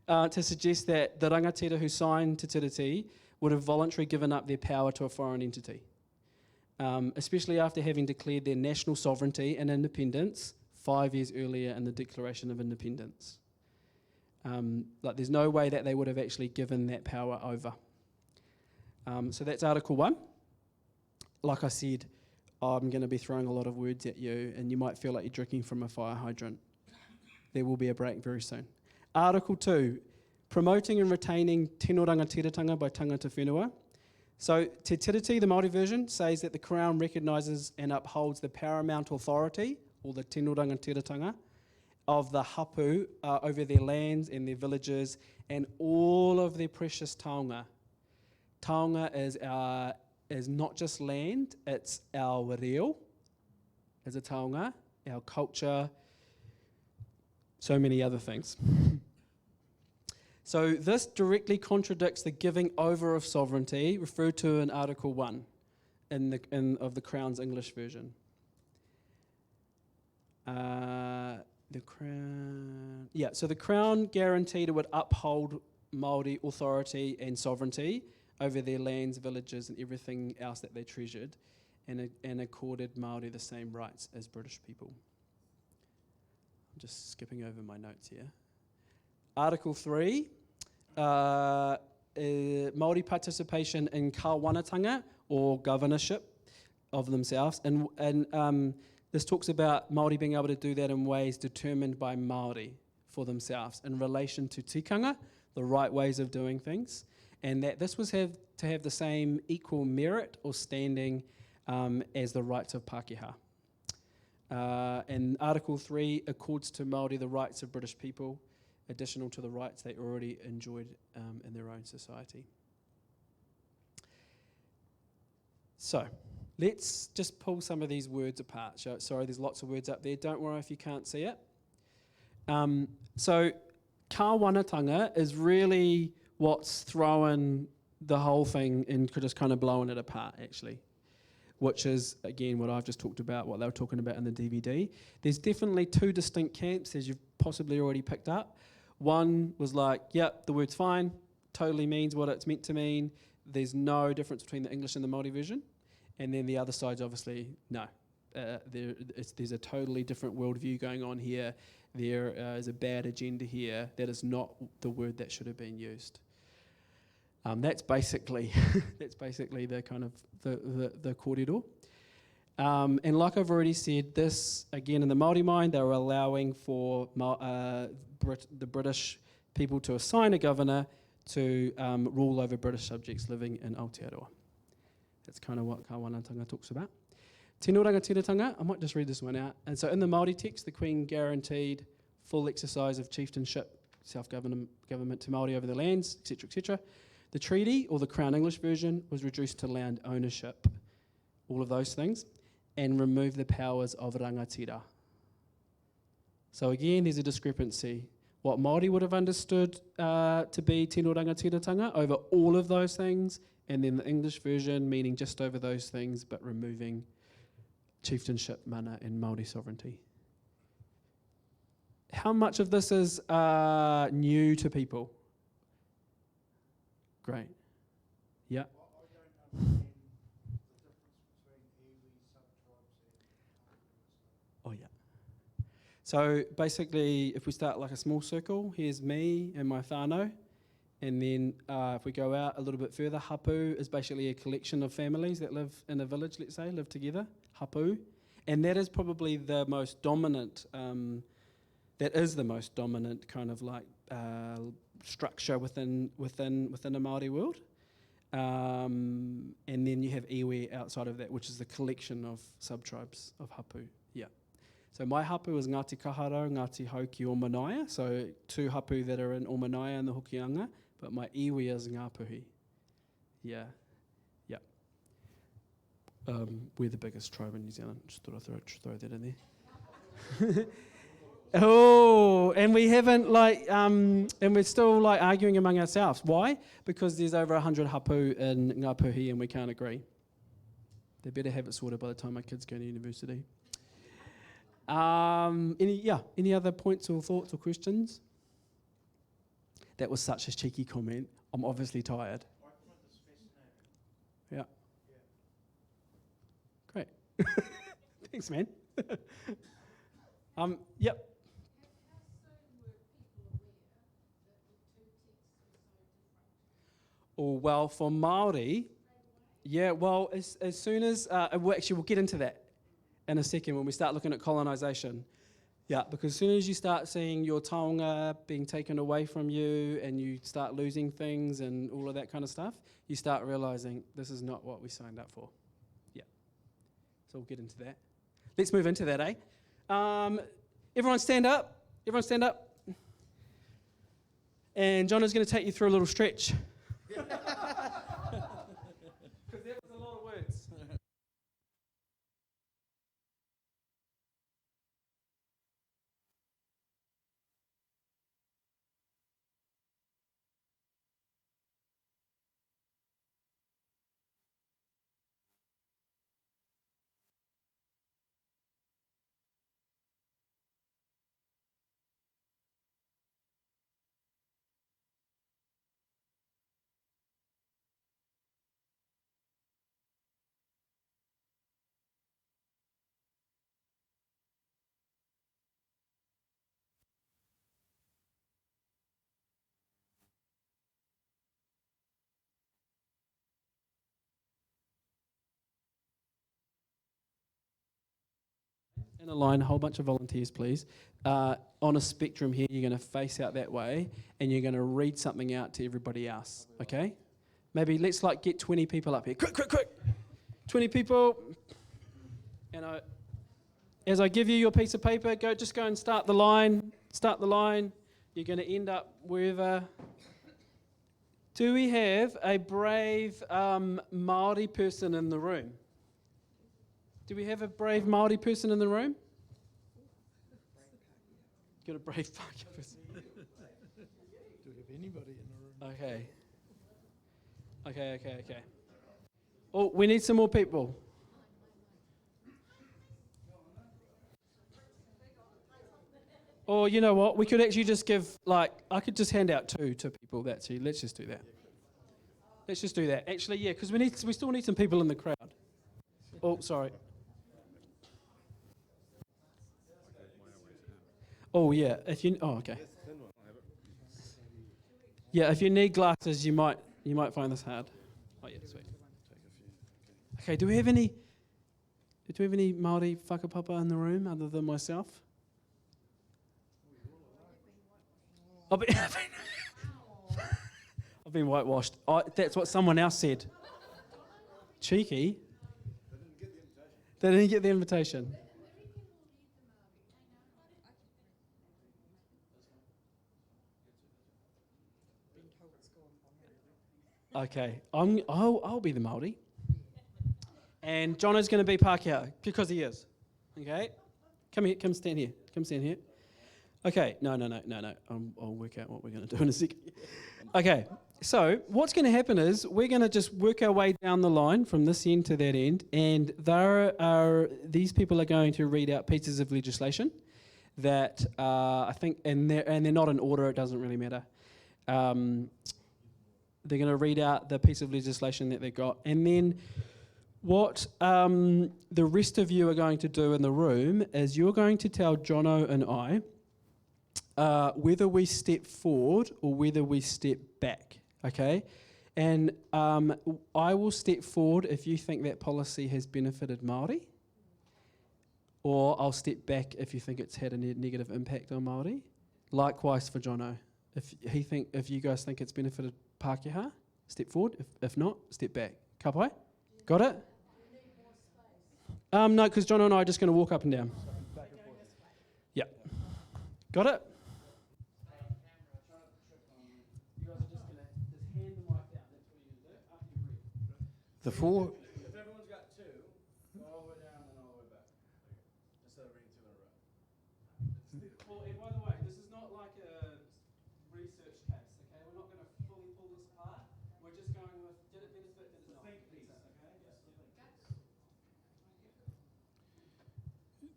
[SPEAKER 2] to suggest that the rangatira who signed Te Tiriti would have voluntarily given up their power to a foreign entity, especially after having declared their national sovereignty and independence 5 years earlier in the Declaration of Independence. There's no way that they would have actually given that power over. So that's Article 1. Like I said, I'm going to be throwing a lot of words at you, and you might feel like you're drinking from a fire hydrant. There will be a break very soon. Article 2, promoting and retaining tino rangatiratanga by tangata whenua. So Te Tiriti, the Māori version, says that the Crown recognises and upholds the paramount authority, or the tino rangatiratanga, of the hapu over their lands and their villages and all of their precious taonga. Taonga is not just land, it's our reo as a taonga, our culture, so many other things. So this directly contradicts the giving over of sovereignty referred to in Article 1 of the Crown's English version. The Crown guaranteed it would uphold Māori authority and sovereignty over their lands, villages, and everything else that they treasured, and accorded Māori the same rights as British people. I'm just skipping over my notes here. Article 3, Māori participation in kāwanatanga, or governorship of themselves, and this talks about Māori being able to do that in ways determined by Māori for themselves in relation to tikanga, the right ways of doing things, and that this was to have the same equal merit or standing as the rights of Pākehā. And Article 3 accords to Māori the rights of British people, additional to the rights they already enjoyed in their own society. So, let's just pull some of these words apart. Sorry, there's lots of words up there. Don't worry if you can't see it. So, kāwanatanga is really what's throwing the whole thing and just kind of blowing it apart, actually. which is, again, what I've just talked about, what they were talking about in the DVD. There's definitely two distinct camps, as you've possibly already picked up. One was like, yep, the word's fine, totally means what it's meant to mean. There's no difference between the English and the Māori version. And then the other side's obviously, no. There's a totally different worldview going on here. There is a bad agenda here. That is not the word that should have been used. That's basically the kind of the kōrero. And like I've already said, this, again, in the Māori mind, they were allowing for the British people to assign a governor to rule over British subjects living in Aotearoa. That's kind of what Kāwanatanga talks about. Tino rangatiratanga, I might just read this one out. And so in the Māori text, the Queen guaranteed full exercise of chieftainship, self-government to Māori over the lands, etc., etc. The treaty, or the Crown English version, was reduced to land ownership, all of those things, and removed the powers of rangatira. So again, there's a discrepancy. What Māori would have understood to be tino rangatiratanga over all of those things, and then the English version meaning just over those things, but removing chieftainship, mana, and Māori sovereignty. How much of this is new to people? Great. Yeah. Oh, yeah. So basically, if we start like a small circle, here's me and my whānau. And then if we go out a little bit further, hapu is basically a collection of families that live in a village, let's say, live together, hapu. And that is probably the most dominant, kind of like structure within a Māori world. And then you have iwi outside of that, which is the collection of sub-tribes of hapu. Yeah. So my hapu is Ngāti Kaharo, Ngāti Hauki o Manaia, so two hapu that are in o Manaia and the Hokianga, but my iwi is Ngāpuhi. Yeah. Yeah. We're the biggest tribe in New Zealand. Just thought I'd throw that in there. Oh, and we haven't and we're still arguing among ourselves. Why? Because there's over 100 hapu in Ngāpuhi and we can't agree. They better have it sorted by the time my kids go to university. Any other points or thoughts or questions? That was such a cheeky comment. I'm obviously tired. Yeah. Great. Thanks, man. Yep. Oh, well, for Māori, yeah, well, as soon as, we'll get into that in a second when we start looking at colonisation. Yeah, because as soon as you start seeing your taonga being taken away from you and you start losing things and all of that kind of stuff, you start realising this is not what we signed up for. Yeah. So we'll get into that. Let's move into that, eh? Everyone stand up. Everyone stand up. And John is going to take you through a little stretch. Because that was a lot of words. In a line, a whole bunch of volunteers, please. On a spectrum here, you're going to face out that way, and you're going to read something out to everybody else, okay? Maybe let's get 20 people up here. Quick, quick, quick! 20 people. And as I give you your piece of paper, just go and start the line. Start the line. You're going to end up wherever. Do we have a brave Māori person in the room? Do we have a brave Māori person in the room? Got a brave Pākehā person.
[SPEAKER 4] Do we have anybody in the room?
[SPEAKER 2] Okay. Okay. Oh, we need some more people. Or you know what? We could actually just give, like, I could just hand out 2 to people. Let's just do that. Let's just do that. Actually, yeah, because we still need some people in the crowd. Oh, sorry. Oh yeah, okay. Yeah, if you need glasses, you might find this hard. Oh yeah, sweet. Okay, do we have any Māori whakapapa in the room other than myself? I've been whitewashed. That's what someone else said. Cheeky. They didn't get the invitation. Okay, I'll be the Māori. And Jono's going to be Pākehā, because he is. Okay? Come here, come stand here. Okay, no. I'll work out what we're going to do in a second. Okay, so what's going to happen is we're going to just work our way down the line from this end to that end, and these people are going to read out pieces of legislation that I think, and they're not in order, it doesn't really matter. They're going to read out the piece of legislation that they got, and then what the rest of you are going to do in the room is you're going to tell Jono and I whether we step forward or whether we step back, okay? And I will step forward if you think that policy has benefited Māori, or I'll step back if you think it's had a negative impact on Māori. Likewise for Jono. If you guys think it's benefited Pākehā, step forward. If not, step back. Ka pai? Got it? No, because Jono and I are just going to walk up and down. Yeah. Got it?
[SPEAKER 5] The four.
[SPEAKER 3] If everyone's got 2, go all the way down and all the way back. Instead of reading 2 in a row.
[SPEAKER 2] Well, and by the way, this is not like a research case, okay? We're not going to fully pull this apart. We're just going with, did it benefit, did it not? Think piece, okay?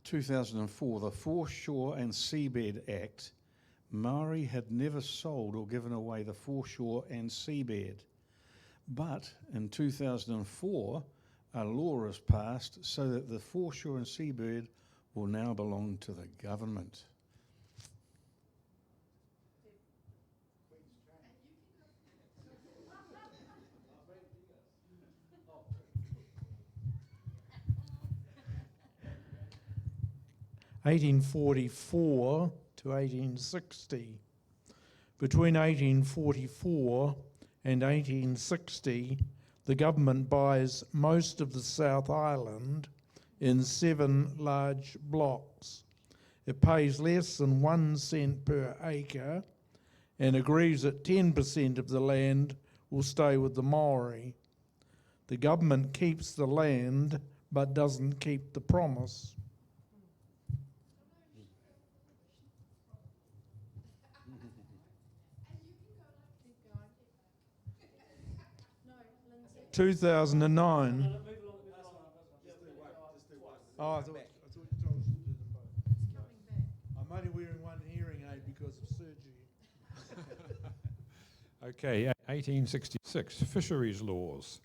[SPEAKER 5] 2004, the Foreshore and Seabed Act, Māori had never sold or given away the foreshore and seabed. But in 2004, a law is passed so that the foreshore and seabed will now belong to the government.
[SPEAKER 4] (1844 to 1860). Between 1844 and 1860, the government buys most of the South Island in 7 large blocks. It pays less than 1 cent per acre and agrees that 10% of the land will stay with the Maori. The government keeps the land but doesn't keep the promise.
[SPEAKER 9] No,
[SPEAKER 4] 2009. Oh, I thought you told us to do them both. I'm only wearing one hearing aid because of surgery.
[SPEAKER 10] Okay, 1866, fisheries laws.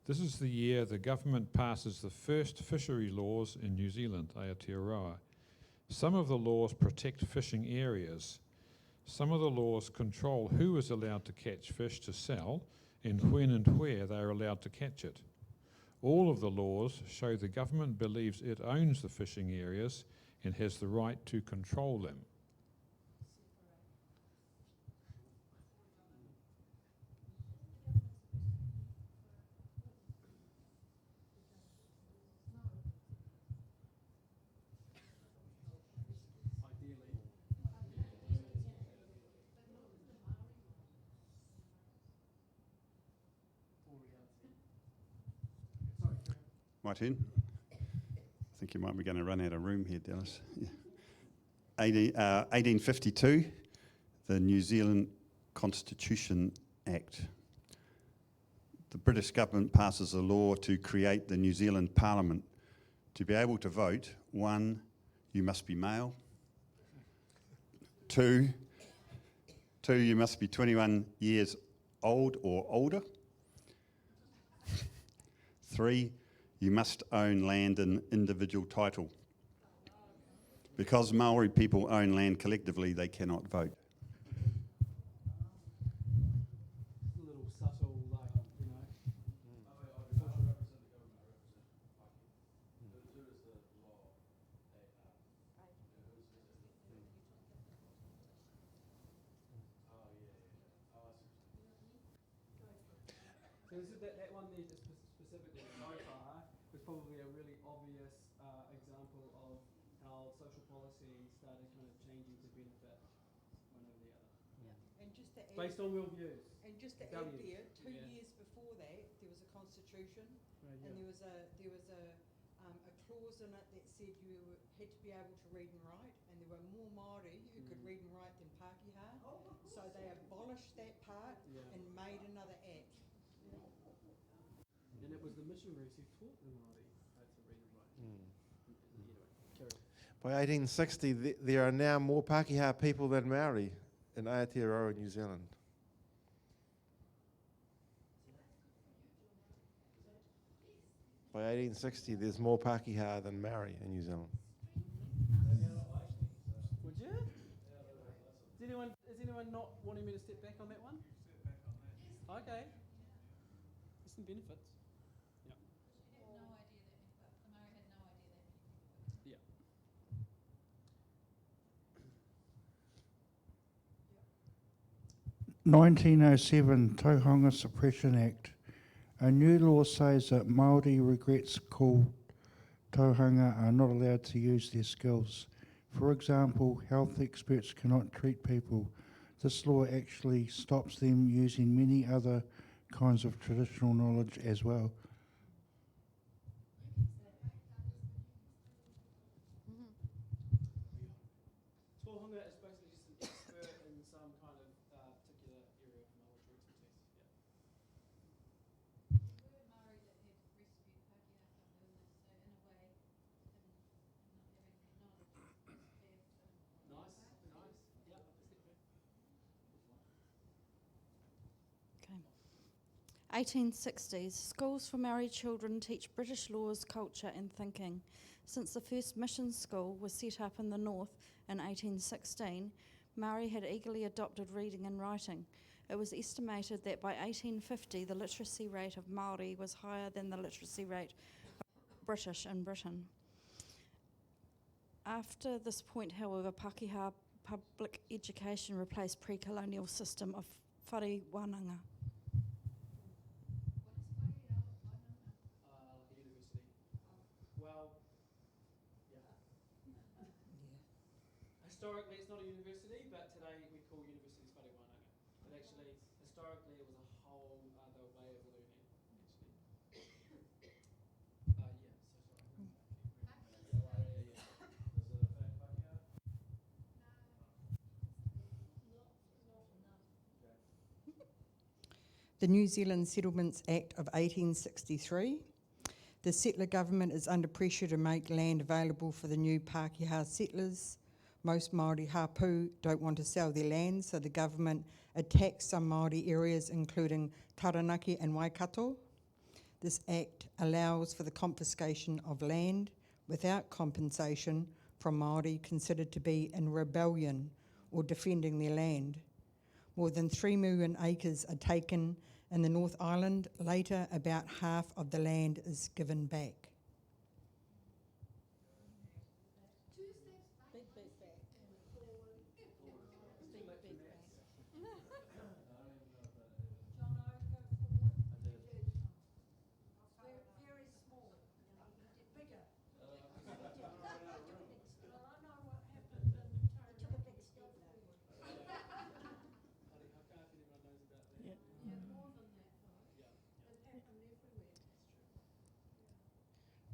[SPEAKER 10] This is the year the government passes the first fishery laws in New Zealand, Aotearoa. Some of the laws protect fishing areas. Some of the laws control who is allowed to catch fish to sell and when and where they are allowed to catch it. All of the laws show the government believes it owns the fishing areas and has the right to control them.
[SPEAKER 17] My turn. I think you might be going to run out of room here, Dallas. Yeah. 1852, the New Zealand Constitution Act. The British government passes a law to create the New Zealand Parliament. To be able to vote, 1, you must be male. Two, you must be 21 years old or older. 3, you must own land in individual title. Because Maori people own land collectively, they cannot vote.
[SPEAKER 2] A little subtle, like, you know. So this is that one there, just specifically so far, was probably a really obvious example of how social policy started kind of changing to benefit one over the other.
[SPEAKER 8] Yeah. And just to add,
[SPEAKER 2] Based on real views.
[SPEAKER 8] And just to
[SPEAKER 2] values.
[SPEAKER 8] add there, 2 years before that, there was a constitution,
[SPEAKER 2] Right,
[SPEAKER 8] and
[SPEAKER 2] yeah.
[SPEAKER 8] there was a clause in it that said you had to be able to read and write, and there were more Māori who could read and write than Pākehā, so they abolished that part and made another act.
[SPEAKER 2] And it was the missionaries who taught the Māori how to read and write. Anyway, carry on.
[SPEAKER 18] By 1860, there are now more Pākehā people than Maori in Aotearoa, New Zealand. By 1860, there's more Pākehā than Maori in New Zealand.
[SPEAKER 2] Would you? Is anyone not wanting me to step back on that one? Okay. There's some benefits. Yeah. Yeah.
[SPEAKER 4] 1907 Tauhanga Suppression Act. A new law says that Māori regrets called tauhanga are not allowed to use their skills. For example, health experts cannot treat people. This law actually stops them using many other kinds of traditional knowledge as well.
[SPEAKER 2] Tōhunga is basically just an expert in some kind of particular area of knowledge or expertise. Nice. Yeah,
[SPEAKER 19] Okay. 1860s. Schools for Maori children teach British laws, culture and thinking. Since the first mission school was set up in the north in 1816, Maori had eagerly adopted reading and writing. It was estimated that by 1850 the literacy rate of Maori was higher than the literacy rate of British in Britain. After this point, however, Pākehā public education replaced pre-colonial system of Tiriti Wānanga.
[SPEAKER 2] University. Well, yeah. Historically, it's not a university, but today we call universities Tiriti Wānanga. But actually, historically, it was a whole other way of learning.
[SPEAKER 8] The New Zealand Settlements Act of 1863. The settler government is under pressure to make land available for the new Pākehā settlers. Most Māori hapū don't want to sell their land, so the government attacks some Māori areas, including Taranaki and Waikato. This act allows for the confiscation of land without compensation from Māori considered to be in rebellion or defending their land. More than 3 million acres are taken in the North Island. Later, about half of the land is given back.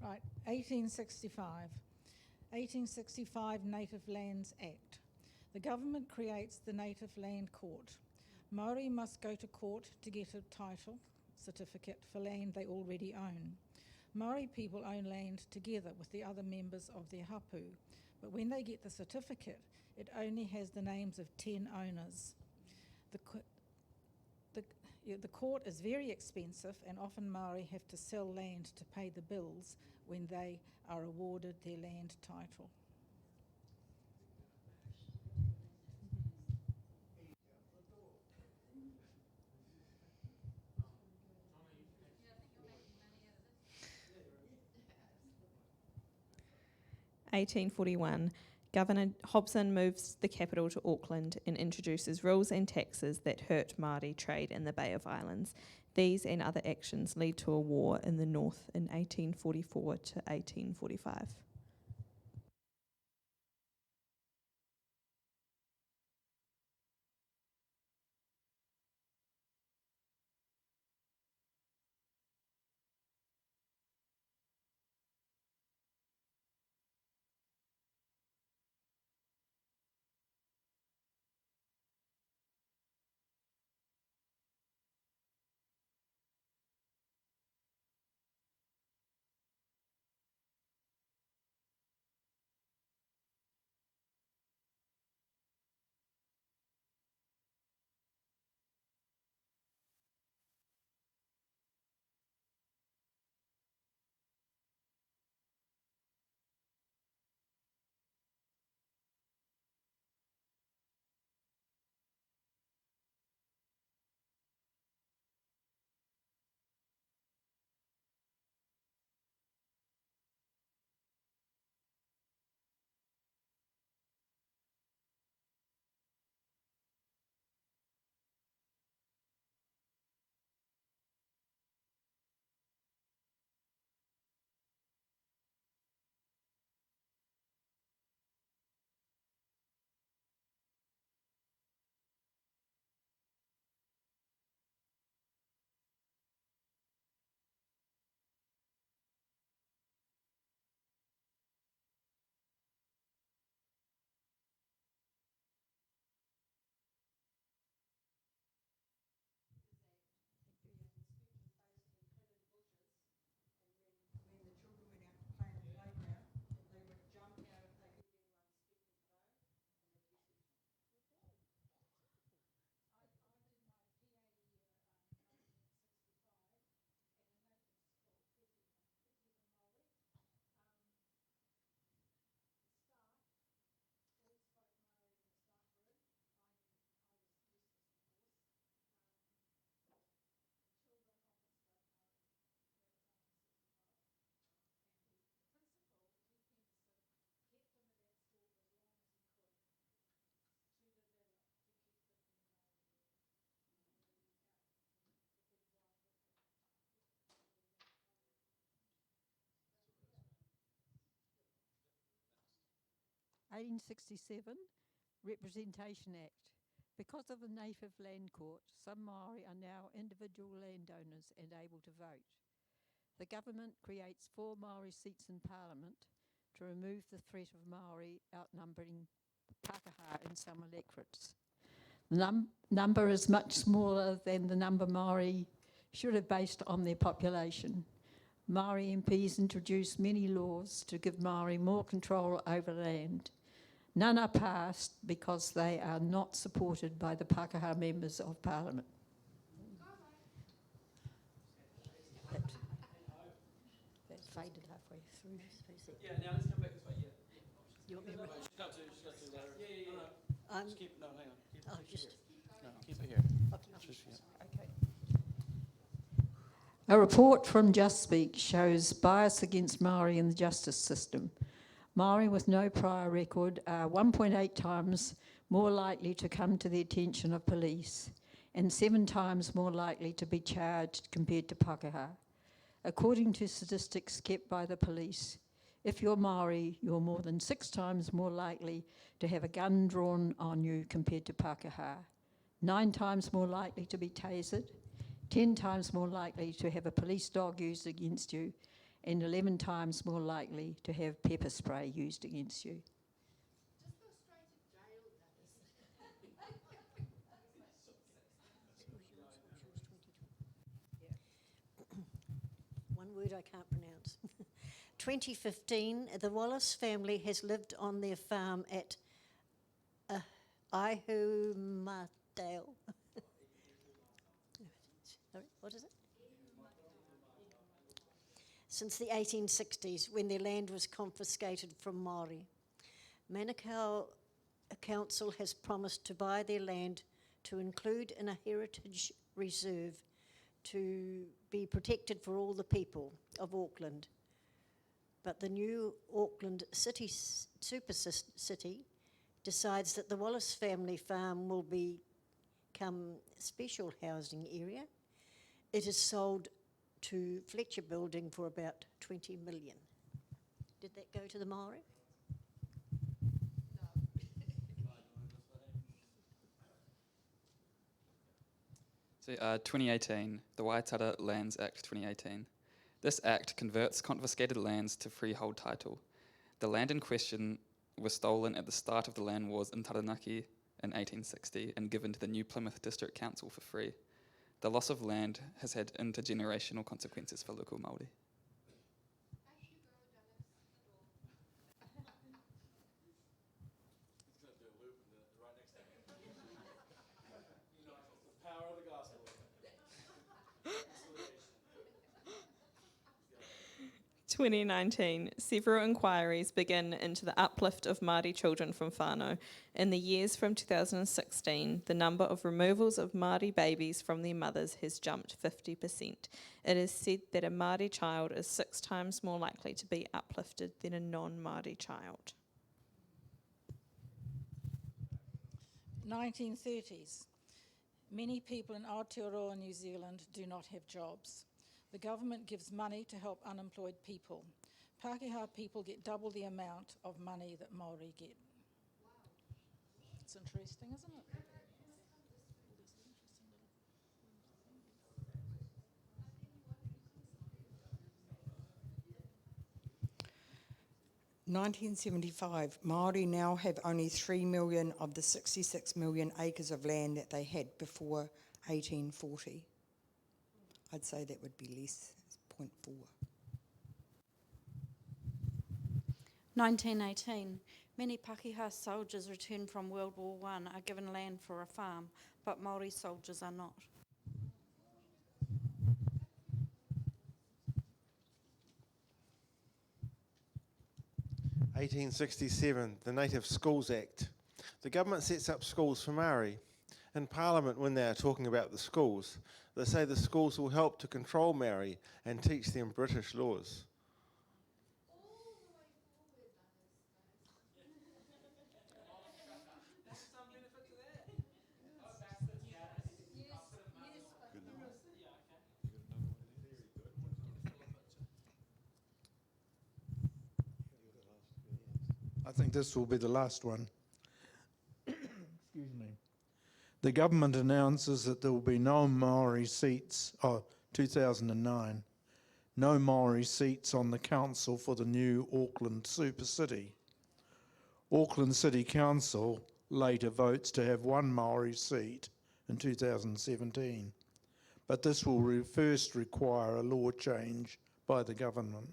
[SPEAKER 20] Right, 1865. 1865 Native Lands Act. The government creates the Native Land Court. Māori must go to court to get a title certificate for land they already own. Māori people own land together with the other members of their hapū, But when they get the certificate, it only has the names of 10 owners. The court is very expensive, and often Maori have to sell land to pay the bills when they are awarded their land title.
[SPEAKER 21] (1841) Governor Hobson moves the capital to Auckland and introduces rules and taxes that hurt Māori trade in the Bay of Islands. These and other actions lead to a war in the north in 1844 to 1845.
[SPEAKER 22] (1867) Representation Act. Because of the Native Land Court, some Māori are now individual landowners and able to vote. The government creates 4 Māori seats in Parliament to remove the threat of Māori outnumbering Pākehā in some electorates. The number is much smaller than the number Māori should have based on their population. Māori MPs introduced many laws to give Māori more control over land. None are passed because they are not supported by the Pākehā members of Parliament.
[SPEAKER 16] That faded halfway through.
[SPEAKER 2] Yeah, now let's come back this way. Yeah.
[SPEAKER 16] You want me to?
[SPEAKER 2] She's got to later. Yeah.
[SPEAKER 16] Just
[SPEAKER 2] keep, no, hang on. Keep
[SPEAKER 16] oh,
[SPEAKER 2] it
[SPEAKER 16] just
[SPEAKER 2] here. No, keep it here.
[SPEAKER 16] okay.
[SPEAKER 22] A report from Just Speak shows bias against Māori in the justice system. Māori with no prior record are 1.8 times more likely to come to the attention of police and 7 times more likely to be charged compared to Pākehā. According to statistics kept by the police, if you're Māori, you're more than 6 times more likely to have a gun drawn on you compared to Pākehā, 9 times more likely to be tasered, 10 times more likely to have a police dog used against you, and 11 times more likely to have pepper spray used against you.
[SPEAKER 1] Just go straight to jail,
[SPEAKER 16] One word I can't pronounce. 2015, the Wallace family has lived on their farm at Aihumadale. Sorry, what is it? Since the 1860s, when their land was confiscated from Māori. Manukau Council has promised to buy their land to include in a heritage reserve to be protected for all the people of Auckland. But the new Auckland City Super City decides that the Wallace family farm will become special housing area. It is sold to Fletcher Building for about 20 million. Did that go to the Māori?
[SPEAKER 6] So, 2018, the Waitara Lands Act 2018. This act converts confiscated lands to freehold title. The land in question was stolen at the start of the land wars in Taranaki in 1860 and given to the new Plymouth District Council for free. The loss of land has had intergenerational consequences for local Māori.
[SPEAKER 2] Power of the gospel.
[SPEAKER 21] 2019, several inquiries begin into the uplift of Māori children from whānau. In the years from 2016, the number of removals of Māori babies from their mothers has jumped 50%. It is said that a Māori child is 6 times more likely to be uplifted than a non-Māori child.
[SPEAKER 20] 1930s. Many people in Aotearoa, New Zealand do not have jobs. The government gives money to help unemployed people. Pākehā people get double the amount of money that Māori get. It's interesting, isn't it?
[SPEAKER 8] 1975, Māori now have only 3 million of the 66 million acres of land that they had before 1840. I'd say that would be less, 0.4.
[SPEAKER 19] 1918. Many Pākehā soldiers returned from World War I are given land for a farm, but Māori soldiers are not.
[SPEAKER 18] 1867, the Native Schools Act. The government sets up schools for Māori. In Parliament, when they are talking about the schools, they say the schools will help to control Māori and teach them British laws.
[SPEAKER 4] I think this will be the last one. Excuse me. The government announces that there will be no Māori seats, 2009, no Māori seats on the council for the new Auckland Super City. Auckland City Council later votes to have one Māori seat in 2017, but this will first require a law change by the government.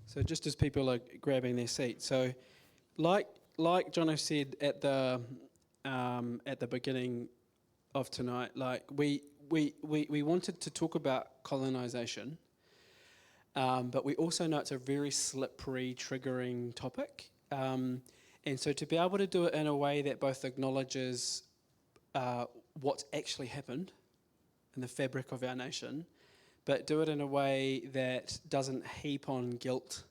[SPEAKER 2] So just as people are grabbing their seats, so like Jono said at the beginning of tonight, like we wanted to talk about colonisation, but we also know it's a very slippery, triggering topic, and so to be able to do it in a way that both acknowledges what's actually happened in the fabric of our nation, but do it in a way that doesn't heap on guilt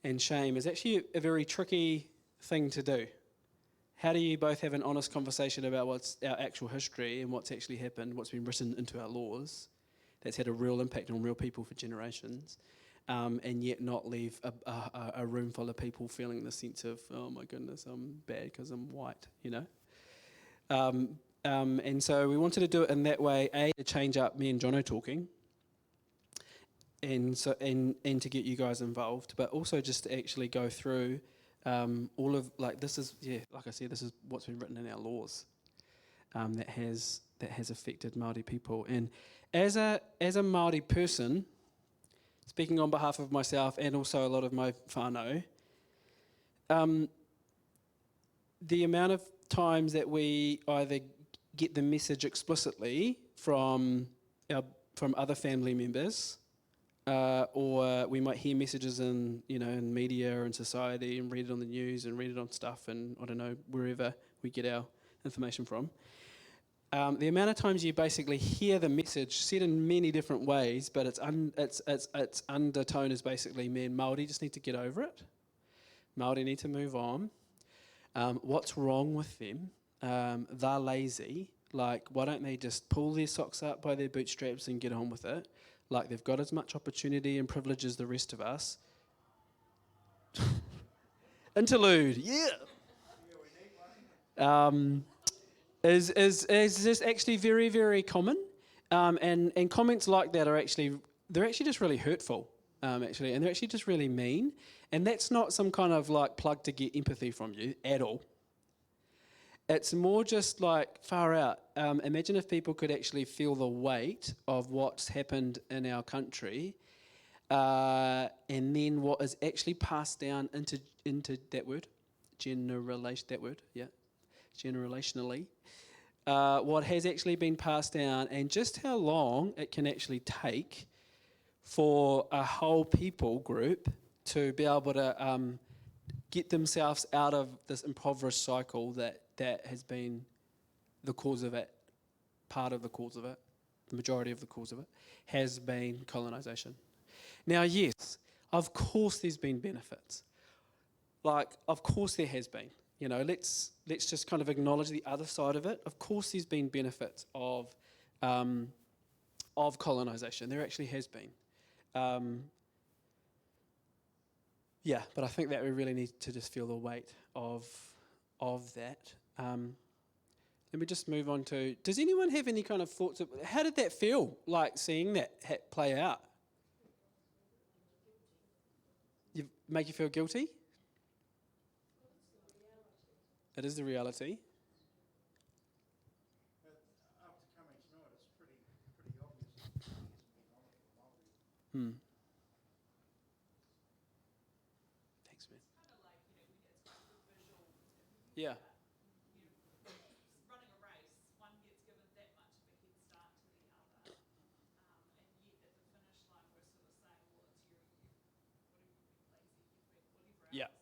[SPEAKER 2] and shame is actually a very tricky thing to do. How do you both have an honest conversation about what's our actual history and what's actually happened, what's been written into our laws, that's had a real impact on real people for generations, and yet not leave a room full of people feeling the sense of, oh my goodness, I'm bad because I'm white, you know. And so we wanted to do it in that way, to change up me and Jono talking, and to get you guys involved, but also just to actually go through all of, like, this is, like I said, this is what's been written in our laws that has affected Māori people. And as a Māori person, speaking on behalf of myself and also a lot of my whānau, the amount of times that we either get the message explicitly from other family members, or we might hear messages in media or in society and read it on the news and read it on stuff and I don't know, wherever we get our information from. The amount of times you basically hear the message said in many different ways, but its undertone is basically, man, Māori just need to get over it. Māori need to move on. What's wrong with them? They're lazy. Like, why don't they just pull their socks up by their bootstraps and get on with it? Like, they've got as much opportunity and privilege as the rest of us. Interlude, yeah. Is this actually very, very common, and comments like that are actually just really hurtful, actually, and they're actually just really mean, and that's not some kind of like plug to get empathy from you at all. It's more just like far out. Imagine if people could actually feel the weight of what's happened in our country, and then what is actually passed down into that word, generationally. What has actually been passed down, and just how long it can actually take for a whole people group to be able to get themselves out of this impoverished cycle that has been the cause of it, part of the cause of it, the majority of the cause of it, has been colonisation. Now, yes, of course there's been benefits. Like, of course there has been. You know, let's just kind of acknowledge the other side of it. Of course, there's been benefits of colonisation. There actually has been. But I think that we really need to just feel the weight of that. Let me just move on to. Does anyone have any kind of thoughts? How did that feel? Like seeing that play out? Make you feel guilty? It is the reality.
[SPEAKER 5] After coming to know it, it's pretty obvious that it hasn't been on it for Māori.
[SPEAKER 2] Thanks, man. Yeah.
[SPEAKER 7] Running a race, one gets given that much of a head start to the other, and yet at the finish line we're sort of saying, well, it's whatever you've been lazy, you've been whatever
[SPEAKER 2] Yeah.
[SPEAKER 7] else,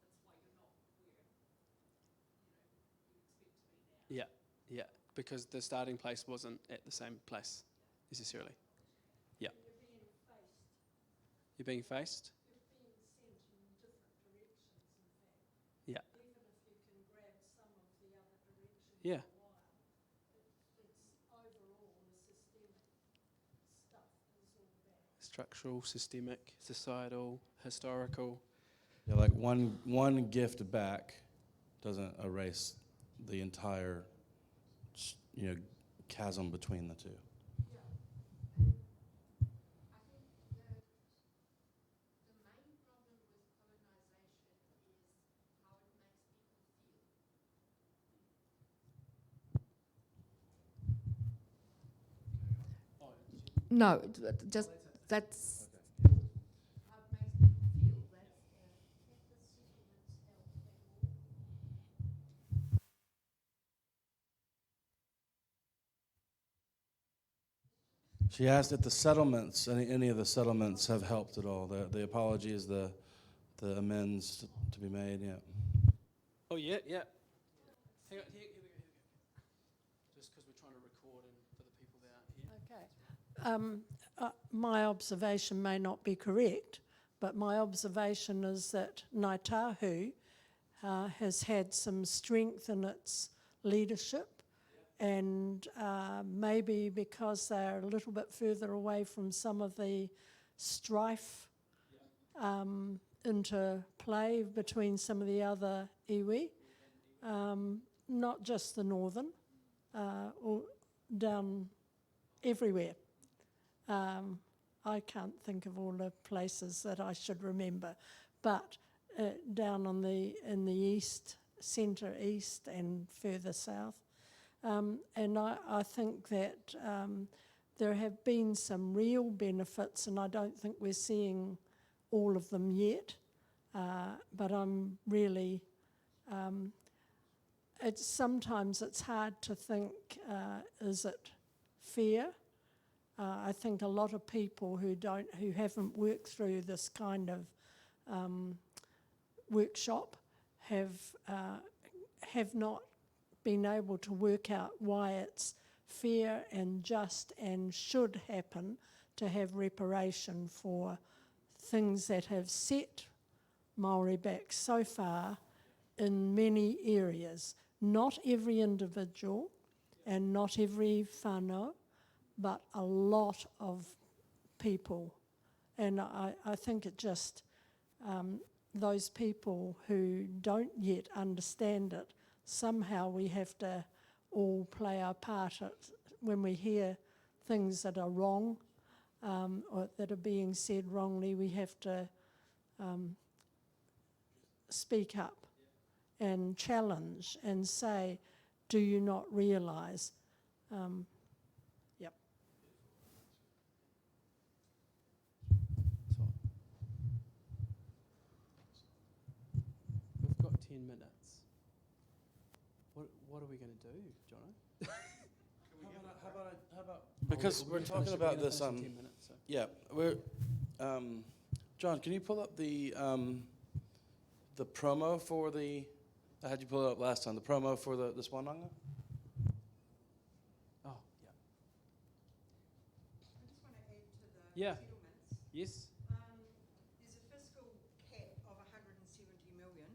[SPEAKER 7] that's why you're not where you expect to be now.
[SPEAKER 2] Yeah, because the starting place wasn't at the same place necessarily. Yeah. You're being faced?
[SPEAKER 9] You're being sent in different directions, in fact.
[SPEAKER 2] Yeah.
[SPEAKER 9] Even if you can grab some of the other direction
[SPEAKER 2] Yeah.
[SPEAKER 9] for a while, it's overall the systemic stuff is all bad.
[SPEAKER 2] Structural, systemic, societal, historical.
[SPEAKER 3] Yeah, like one gift back doesn't erase the entire, chasm between the two.
[SPEAKER 1] No, just that's.
[SPEAKER 3] She asked if the settlements, any of the settlements have helped at all. The apologies, the amends to be made. Yeah.
[SPEAKER 2] Oh yeah. Hang on, here we go. Just because we're trying to record and for the people that aren't here.
[SPEAKER 9] Okay. My observation may not be correct, but my observation is that Ngāi Tahu has had some strength in its leadership, and maybe because they're a little bit further away from some of the strife into play between some of the other iwi, not just the northern, or down everywhere. I can't think of all the places that I should remember, but down in the east, centre east and further south. And I think that there have been some real benefits, and I don't think we're seeing all of them yet, but I'm really, sometimes it's hard to think, is it fair? I think a lot of people who haven't worked through this kind of workshop have not been able to work out why it's fair and just and should happen to have reparation for things that have set Māori back so far in many areas. Not every individual and not every whānau, but a lot of people. And I think it just, those people who don't yet understand it, somehow we have to all play our part when we hear things that are wrong or that are being said wrongly. We have to speak up and challenge and say, do you not realise? Yep.
[SPEAKER 2] We've got 10 minutes. What are we going to do, Jono?
[SPEAKER 3] How about because we're talking about this.
[SPEAKER 2] 10 minutes, so.
[SPEAKER 3] Yeah, we're. John, can you pull up the promo for the? I had you pull it up last time. The promo for this Wānanga.
[SPEAKER 2] Oh, yeah.
[SPEAKER 8] I just want to add to the
[SPEAKER 2] Yeah.
[SPEAKER 8] settlements.
[SPEAKER 2] Yes.
[SPEAKER 8] There's a fiscal cap of 170 million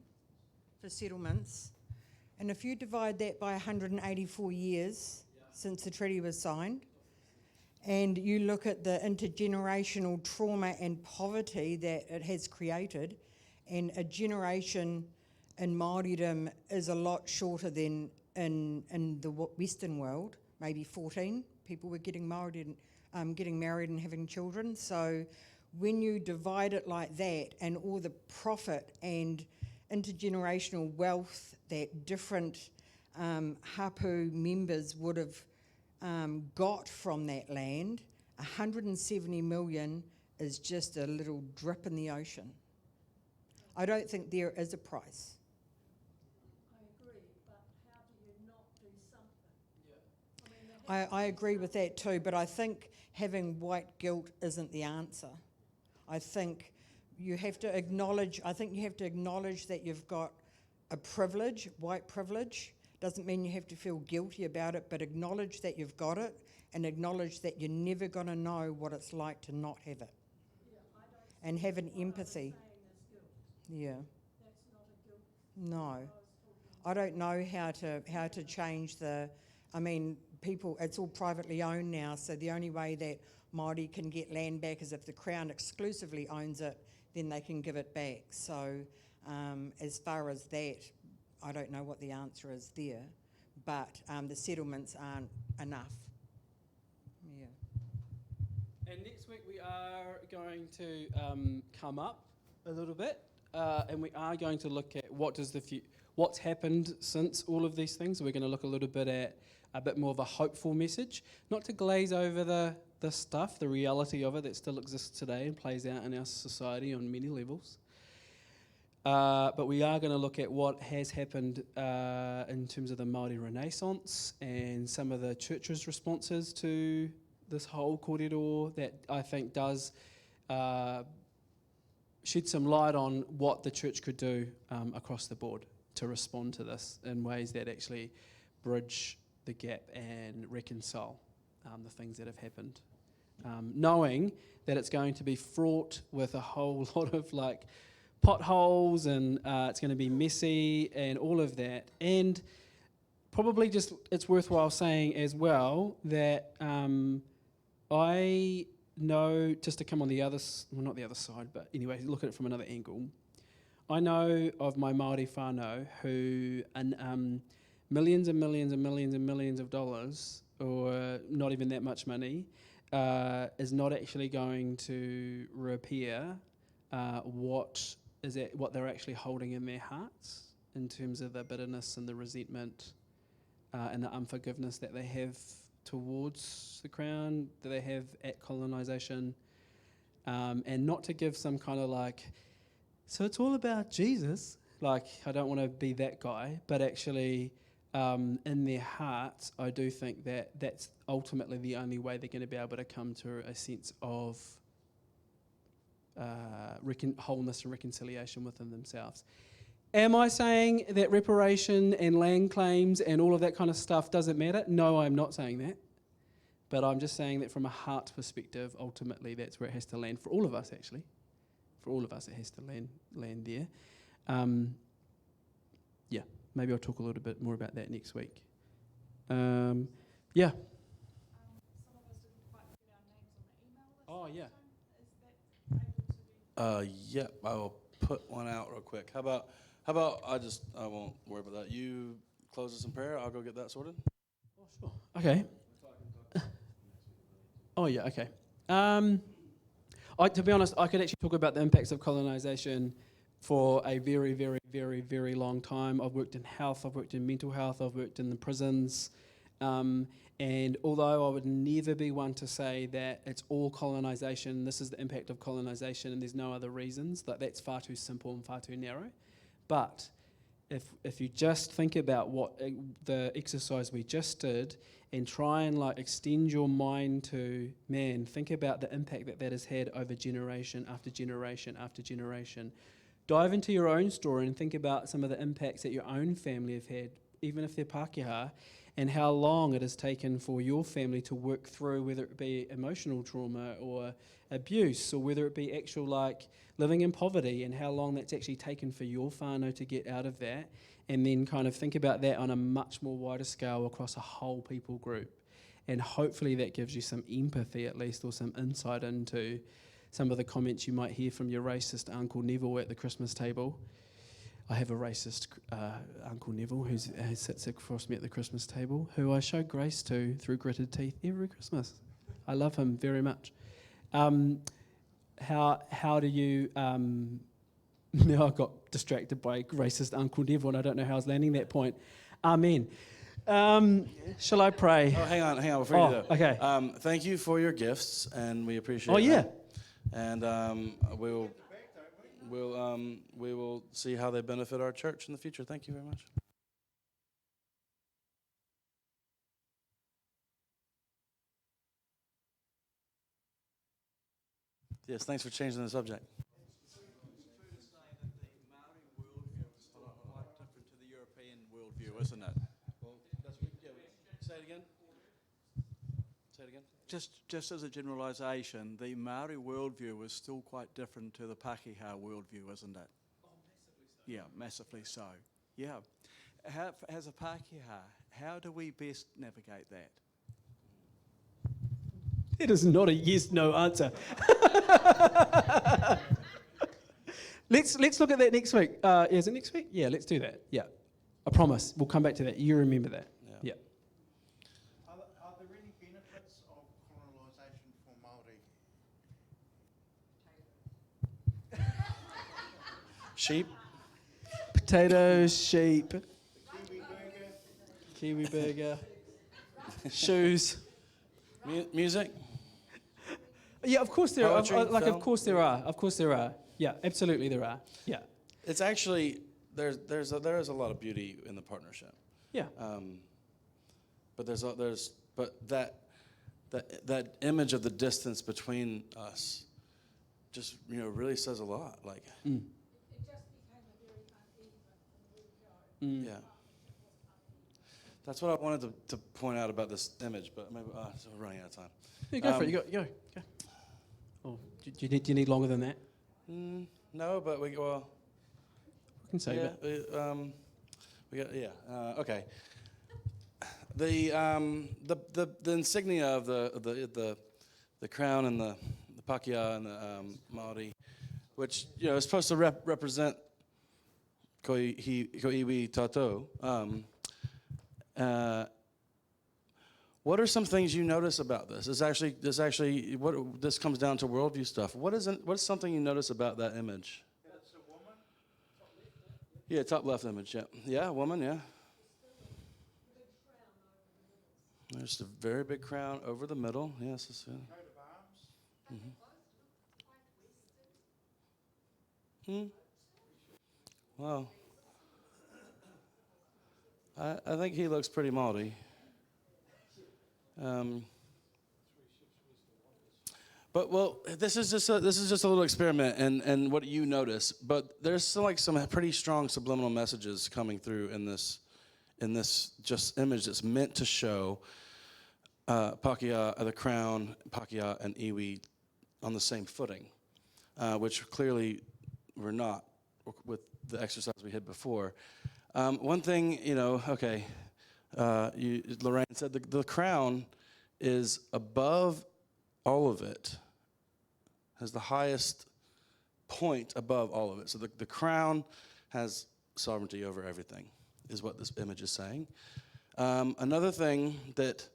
[SPEAKER 8] for settlements. And if you divide that by 184 years since the treaty was signed, and you look at the intergenerational trauma and poverty that it has created, and a generation in Māoridom is a lot shorter than in the Western world, maybe 14 people were getting married and having children. So when you divide it like that, and all the profit and intergenerational wealth that different hapu members would have got from that land, 170 million is just a little drip in the ocean. I don't think there is a price.
[SPEAKER 9] I agree, but how do you not do something?
[SPEAKER 8] I agree with that too, but I think having white guilt isn't the answer. I think you have to acknowledge that you've got a privilege, white privilege. Doesn't mean you have to feel guilty about it, but acknowledge that you've got it and acknowledge that you're never going to know what it's like to not have it. And have an empathy. Yeah.
[SPEAKER 9] That's not a guilt.
[SPEAKER 8] No. I don't know how to change people, it's all privately owned now, so the only way that Māori can get land back is if the Crown exclusively owns it, then they can give it back. So as far as that, I don't know what the answer is there, but the settlements aren't enough. Yeah.
[SPEAKER 2] And next week we are going to come up a little bit, and we are going to look at what's happened since all of these things. We're going to look a little bit at a bit more of a hopeful message, not to glaze over the stuff, the reality of it that still exists today and plays out in our society on many levels. But we are going to look at what has happened in terms of the Māori Renaissance and some of the church's responses to this whole kōrero that I think does shed some light on what the church could do across the board to respond to this in ways that actually bridge the gap and reconcile the things that have happened. Knowing that it's going to be fraught with a whole lot of potholes and it's going to be messy and all of that. And probably just it's worthwhile saying as well that I know, just to come on the other, well, not the other side, but anyway, look at it from another angle. I know of my Māori whānau who, millions and millions and millions and millions of dollars, or not even that much money, is not actually going to repair what they're actually holding in their hearts in terms of the bitterness and the resentment and the unforgiveness that they have towards the Crown, that they have at colonisation, and not to give some kind of like, so it's all about Jesus. Like, I don't want to be that guy, but actually, in their hearts, I do think that that's ultimately the only way they're going to be able to come to a sense of wholeness and reconciliation within themselves. Am I saying that reparation and land claims and all of that kind of stuff doesn't matter? No, I'm not saying that. But I'm just saying that from a heart perspective, ultimately that's where it has to land for all of us, actually. For all of us, it has to land there. Yeah, maybe I'll talk a little bit more about that next week. Yeah. Oh, yeah.
[SPEAKER 3] Yeah, I will put one out real quick. How about I won't worry about that. You close us in prayer. I'll go get that sorted.
[SPEAKER 2] Oh, sure. Okay. Oh, yeah, okay. To be honest, I could actually talk about the impacts of colonisation for a very, very, very, very long time. I've worked in health, I've worked in mental health, I've worked in the prisons. And although I would never be one to say that it's all colonisation, this is the impact of colonisation and there's no other reasons, that's far too simple and far too narrow. But if you just think about what the exercise we just did and try and extend your mind to, man, think about the impact that has had over generation after generation after generation. Dive into your own story and think about some of the impacts that your own family have had, even if they're Pākehā, and how long it has taken for your family to work through, whether it be emotional trauma or abuse, or whether it be actual living in poverty, and how long that's actually taken for your whānau to get out of that, and then kind of think about that on a much more wider scale across a whole people group. And hopefully that gives you some empathy at least, or some insight into some of the comments you might hear from your racist Uncle Neville at the Christmas table. I have a racist Uncle Neville who sits across me at the Christmas table, who I show grace to through gritted teeth every Christmas. I love him very much. How do you... now I got distracted by racist Uncle Neville and I don't know how I was landing that point. Amen. Shall I pray?
[SPEAKER 3] Oh, hang on, before you do.
[SPEAKER 2] Okay.
[SPEAKER 3] Thank you for your gifts, and we appreciate
[SPEAKER 2] Oh, yeah.
[SPEAKER 3] that. And we will see how they benefit our church in the future. Thank you very much. Yes, thanks for changing the subject.
[SPEAKER 12] It's true to say that the Māori worldview is quite different to the European worldview, isn't it?
[SPEAKER 3] Well, say it again. Say it again.
[SPEAKER 12] Just as a generalisation, the Māori worldview is still quite different to the Pākehā worldview, isn't it?
[SPEAKER 2] Oh, massively so.
[SPEAKER 12] Yeah, massively so. Yeah. As a Pākehā, how do we best navigate that?
[SPEAKER 2] It is not a yes/no answer. Let's look at that next week. Is it next week? Yeah, let's do that. Yeah, I promise. We'll come back to that. You remember that. Yeah.
[SPEAKER 4] Are there any benefits of colonisation for Māori?
[SPEAKER 3] Sheep.
[SPEAKER 2] Potatoes, sheep. Kiwi burger. Shoes.
[SPEAKER 3] Music.
[SPEAKER 2] Yeah, of course there
[SPEAKER 3] Poetry,
[SPEAKER 2] are.
[SPEAKER 3] film.
[SPEAKER 2] Of course there are. Of course there are. Yeah, absolutely there are. Yeah.
[SPEAKER 3] It's actually there is a lot of beauty in the partnership.
[SPEAKER 2] Yeah.
[SPEAKER 3] But that image of the distance between us just really says a lot.
[SPEAKER 20] It just became a very uneven from the word go.
[SPEAKER 3] Yeah. That's what I wanted to point out about this image, but maybe so we're running out of time.
[SPEAKER 2] Yeah, go for it. You go. Oh, do you need longer than that?
[SPEAKER 3] No, but we
[SPEAKER 2] can save it.
[SPEAKER 3] Okay. The insignia of the the crown and the Pākehā and the Māori, which is supposed to represent ko iwi tātou. What are some things you notice about this? This comes down to worldview stuff. What's something you notice about that image?
[SPEAKER 4] That's a woman.
[SPEAKER 3] Yeah, top left image. Yeah, woman. Yeah. There's a very big crown over the middle. Yes. It's,
[SPEAKER 4] Coat of arms.
[SPEAKER 3] Wow. I think he looks pretty Māori. This is just a little experiment, and what you notice. But there's still like some pretty strong subliminal messages coming through in this just image that's meant to show Pākehā, the crown, Pākehā, and iwi on the same footing, which clearly we're not with the exercise we had before. One thing, Lorraine said the crown is above all of it, has the highest point above all of it. So the crown has sovereignty over everything, is what this image is saying. Another thing that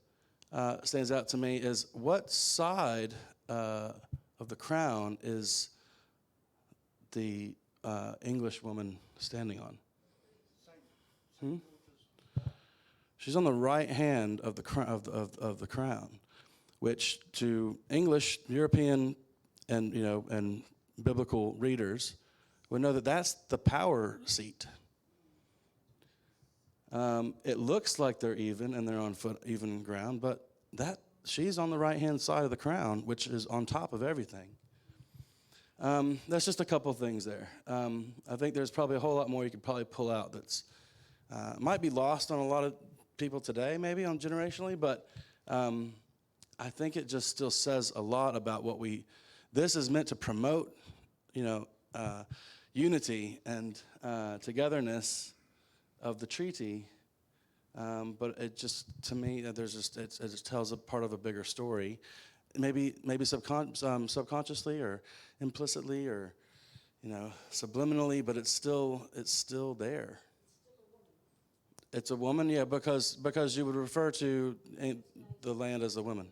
[SPEAKER 3] stands out to me is what side of the crown is the English woman standing on? She's on the right hand of the crown, which to English, European, and biblical readers would know that that's the power seat. It looks like they're even and they're on even ground, but she's on the right-hand side of the crown, which is on top of everything. That's just a couple things there. I think there's probably a whole lot more you could probably pull out that's might be lost on a lot of people today, maybe on generationally, but I think it just still says a lot about what this is meant to promote, unity and togetherness of the treaty, but it just, to me, it just tells a part of a bigger story, maybe subconsciously or implicitly or subliminally, but it's still there. It's a woman, yeah, because you would refer to the land as a woman.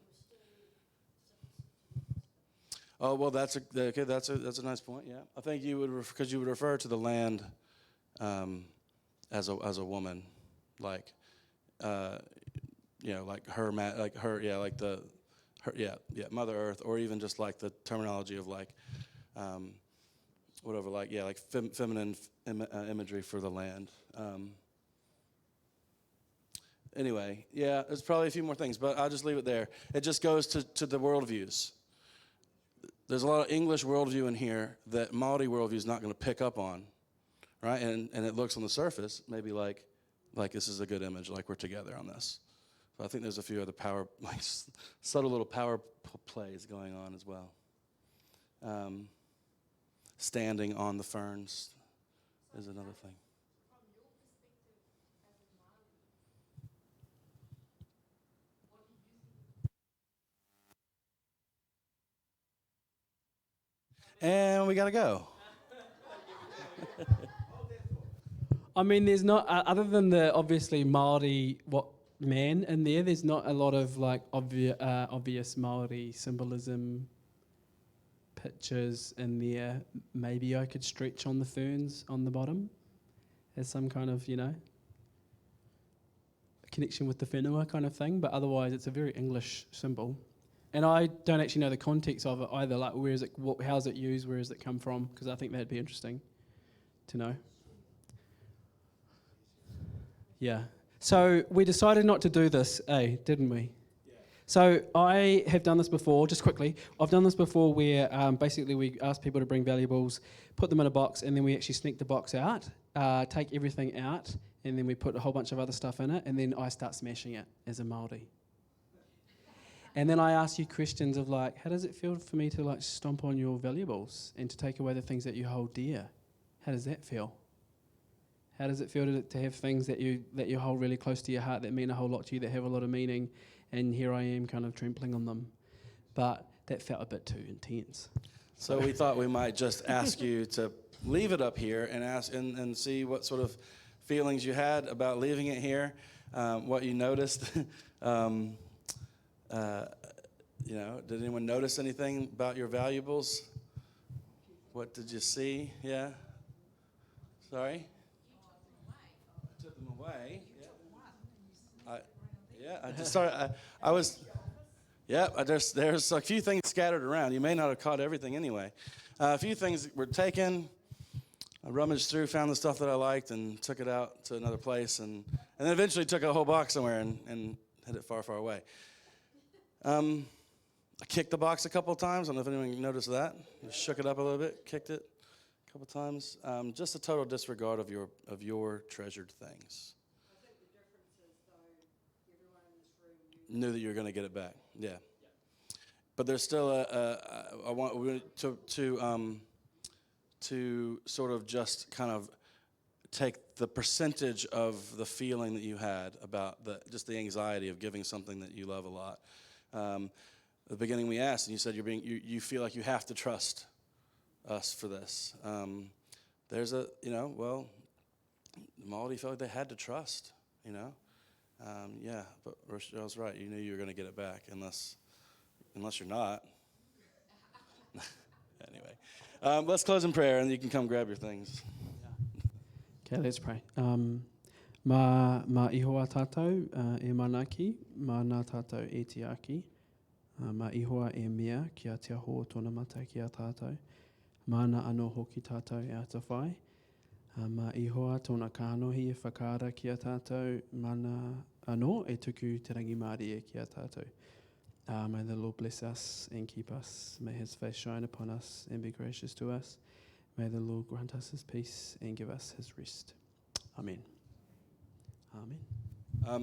[SPEAKER 3] Oh well, that's a nice point. Yeah, I think you would because you would refer to the land as a woman, like like her, Mother Earth, or even just like the terminology of like feminine imagery for the land. Anyway, yeah, there's probably a few more things, but I'll just leave it there. It just goes to the worldviews. There's a lot of English worldview in here that Māori worldview is not going to pick up on, right? And it looks on the surface maybe like this is a good image, like we're together on this. But I think there's a few other subtle little power plays going on as well. Standing on the ferns is another thing. And we gotta go.
[SPEAKER 2] I mean, there's not other than the obviously Māori man in there. There's not a lot of like obvious Māori symbolism pictures in there. Maybe I could stretch on the ferns on the bottom as some kind of connection with the whenua kind of thing. But otherwise, it's a very English symbol. And I don't actually know the context of it either. Like, where is it? How's it used? Where does it come from? Because I think that'd be interesting to know. Yeah. So we decided not to do this, didn't we? Yeah. So I have done this before. Just quickly, I've done this before where basically we ask people to bring valuables, put them in a box, and then we actually sneak the box out, take everything out, and then we put a whole bunch of other stuff in it, and then I start smashing it as a Māori. And then I ask you questions of like, how does it feel for me to like stomp on your valuables and to take away the things that you hold dear? How does that feel? How does it feel to have things that you hold really close to your heart that mean a whole lot to you, that have a lot of meaning, and here I am kind of trampling on them? But that felt a bit too intense.
[SPEAKER 3] So we thought we might just ask you to leave it up here and ask and see what sort of feelings you had about leaving it here, what you noticed. Did anyone notice anything about your valuables? What did you see? Yeah? Sorry? I took them away. I just started. I was. Yeah, there's a few things scattered around. You may not have caught everything anyway. A few things were taken. I rummaged through, found the stuff that I liked, and took it out to another place, and then eventually took a whole box somewhere and hid it far, far away. I kicked the box a couple of times. I don't know if anyone noticed that. Just shook it up a little bit, kicked it a couple of times. Just a total disregard of your treasured things.
[SPEAKER 8] I think the difference is, though, everyone in this room
[SPEAKER 3] Knew that you were going to get it back. Yeah. But there's still I want to sort of just kind of take the percentage of the feeling that you had about just the anxiety of giving something that you love a lot. At the beginning we asked, and you said you feel like you have to trust us for this. There's the Māori felt like they had to trust, but Rochelle's right. You knew you were going to get it back unless you're not. Anyway, let's close in prayer, and you can come grab your things.
[SPEAKER 2] Okay, let's pray. Ma ihoa tātou e manaki, ma nā tātou e tiaki. Ma ihoa e mea kia te aho tōna mata ki a tātou. Mana anō hoki tātou e ata whai. Ma ihoa tōna kānohi e whakaara ki a tātou. Mana anō e tuku te rangi Māori e ki a tātou. May the Lord bless us and keep us. May his face shine upon us and be gracious to us. May the Lord grant us his peace and give us his rest. Amen. Amen.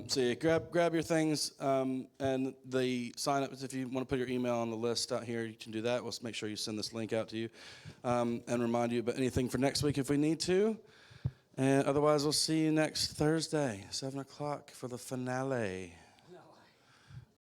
[SPEAKER 3] So yeah, grab your things and the sign up. If you want to put your email on the list out here, you can do that. We'll make sure you send this link out to you and remind you about anything for next week if we need to. And otherwise, we'll see you next Thursday, 7 o'clock for the finale.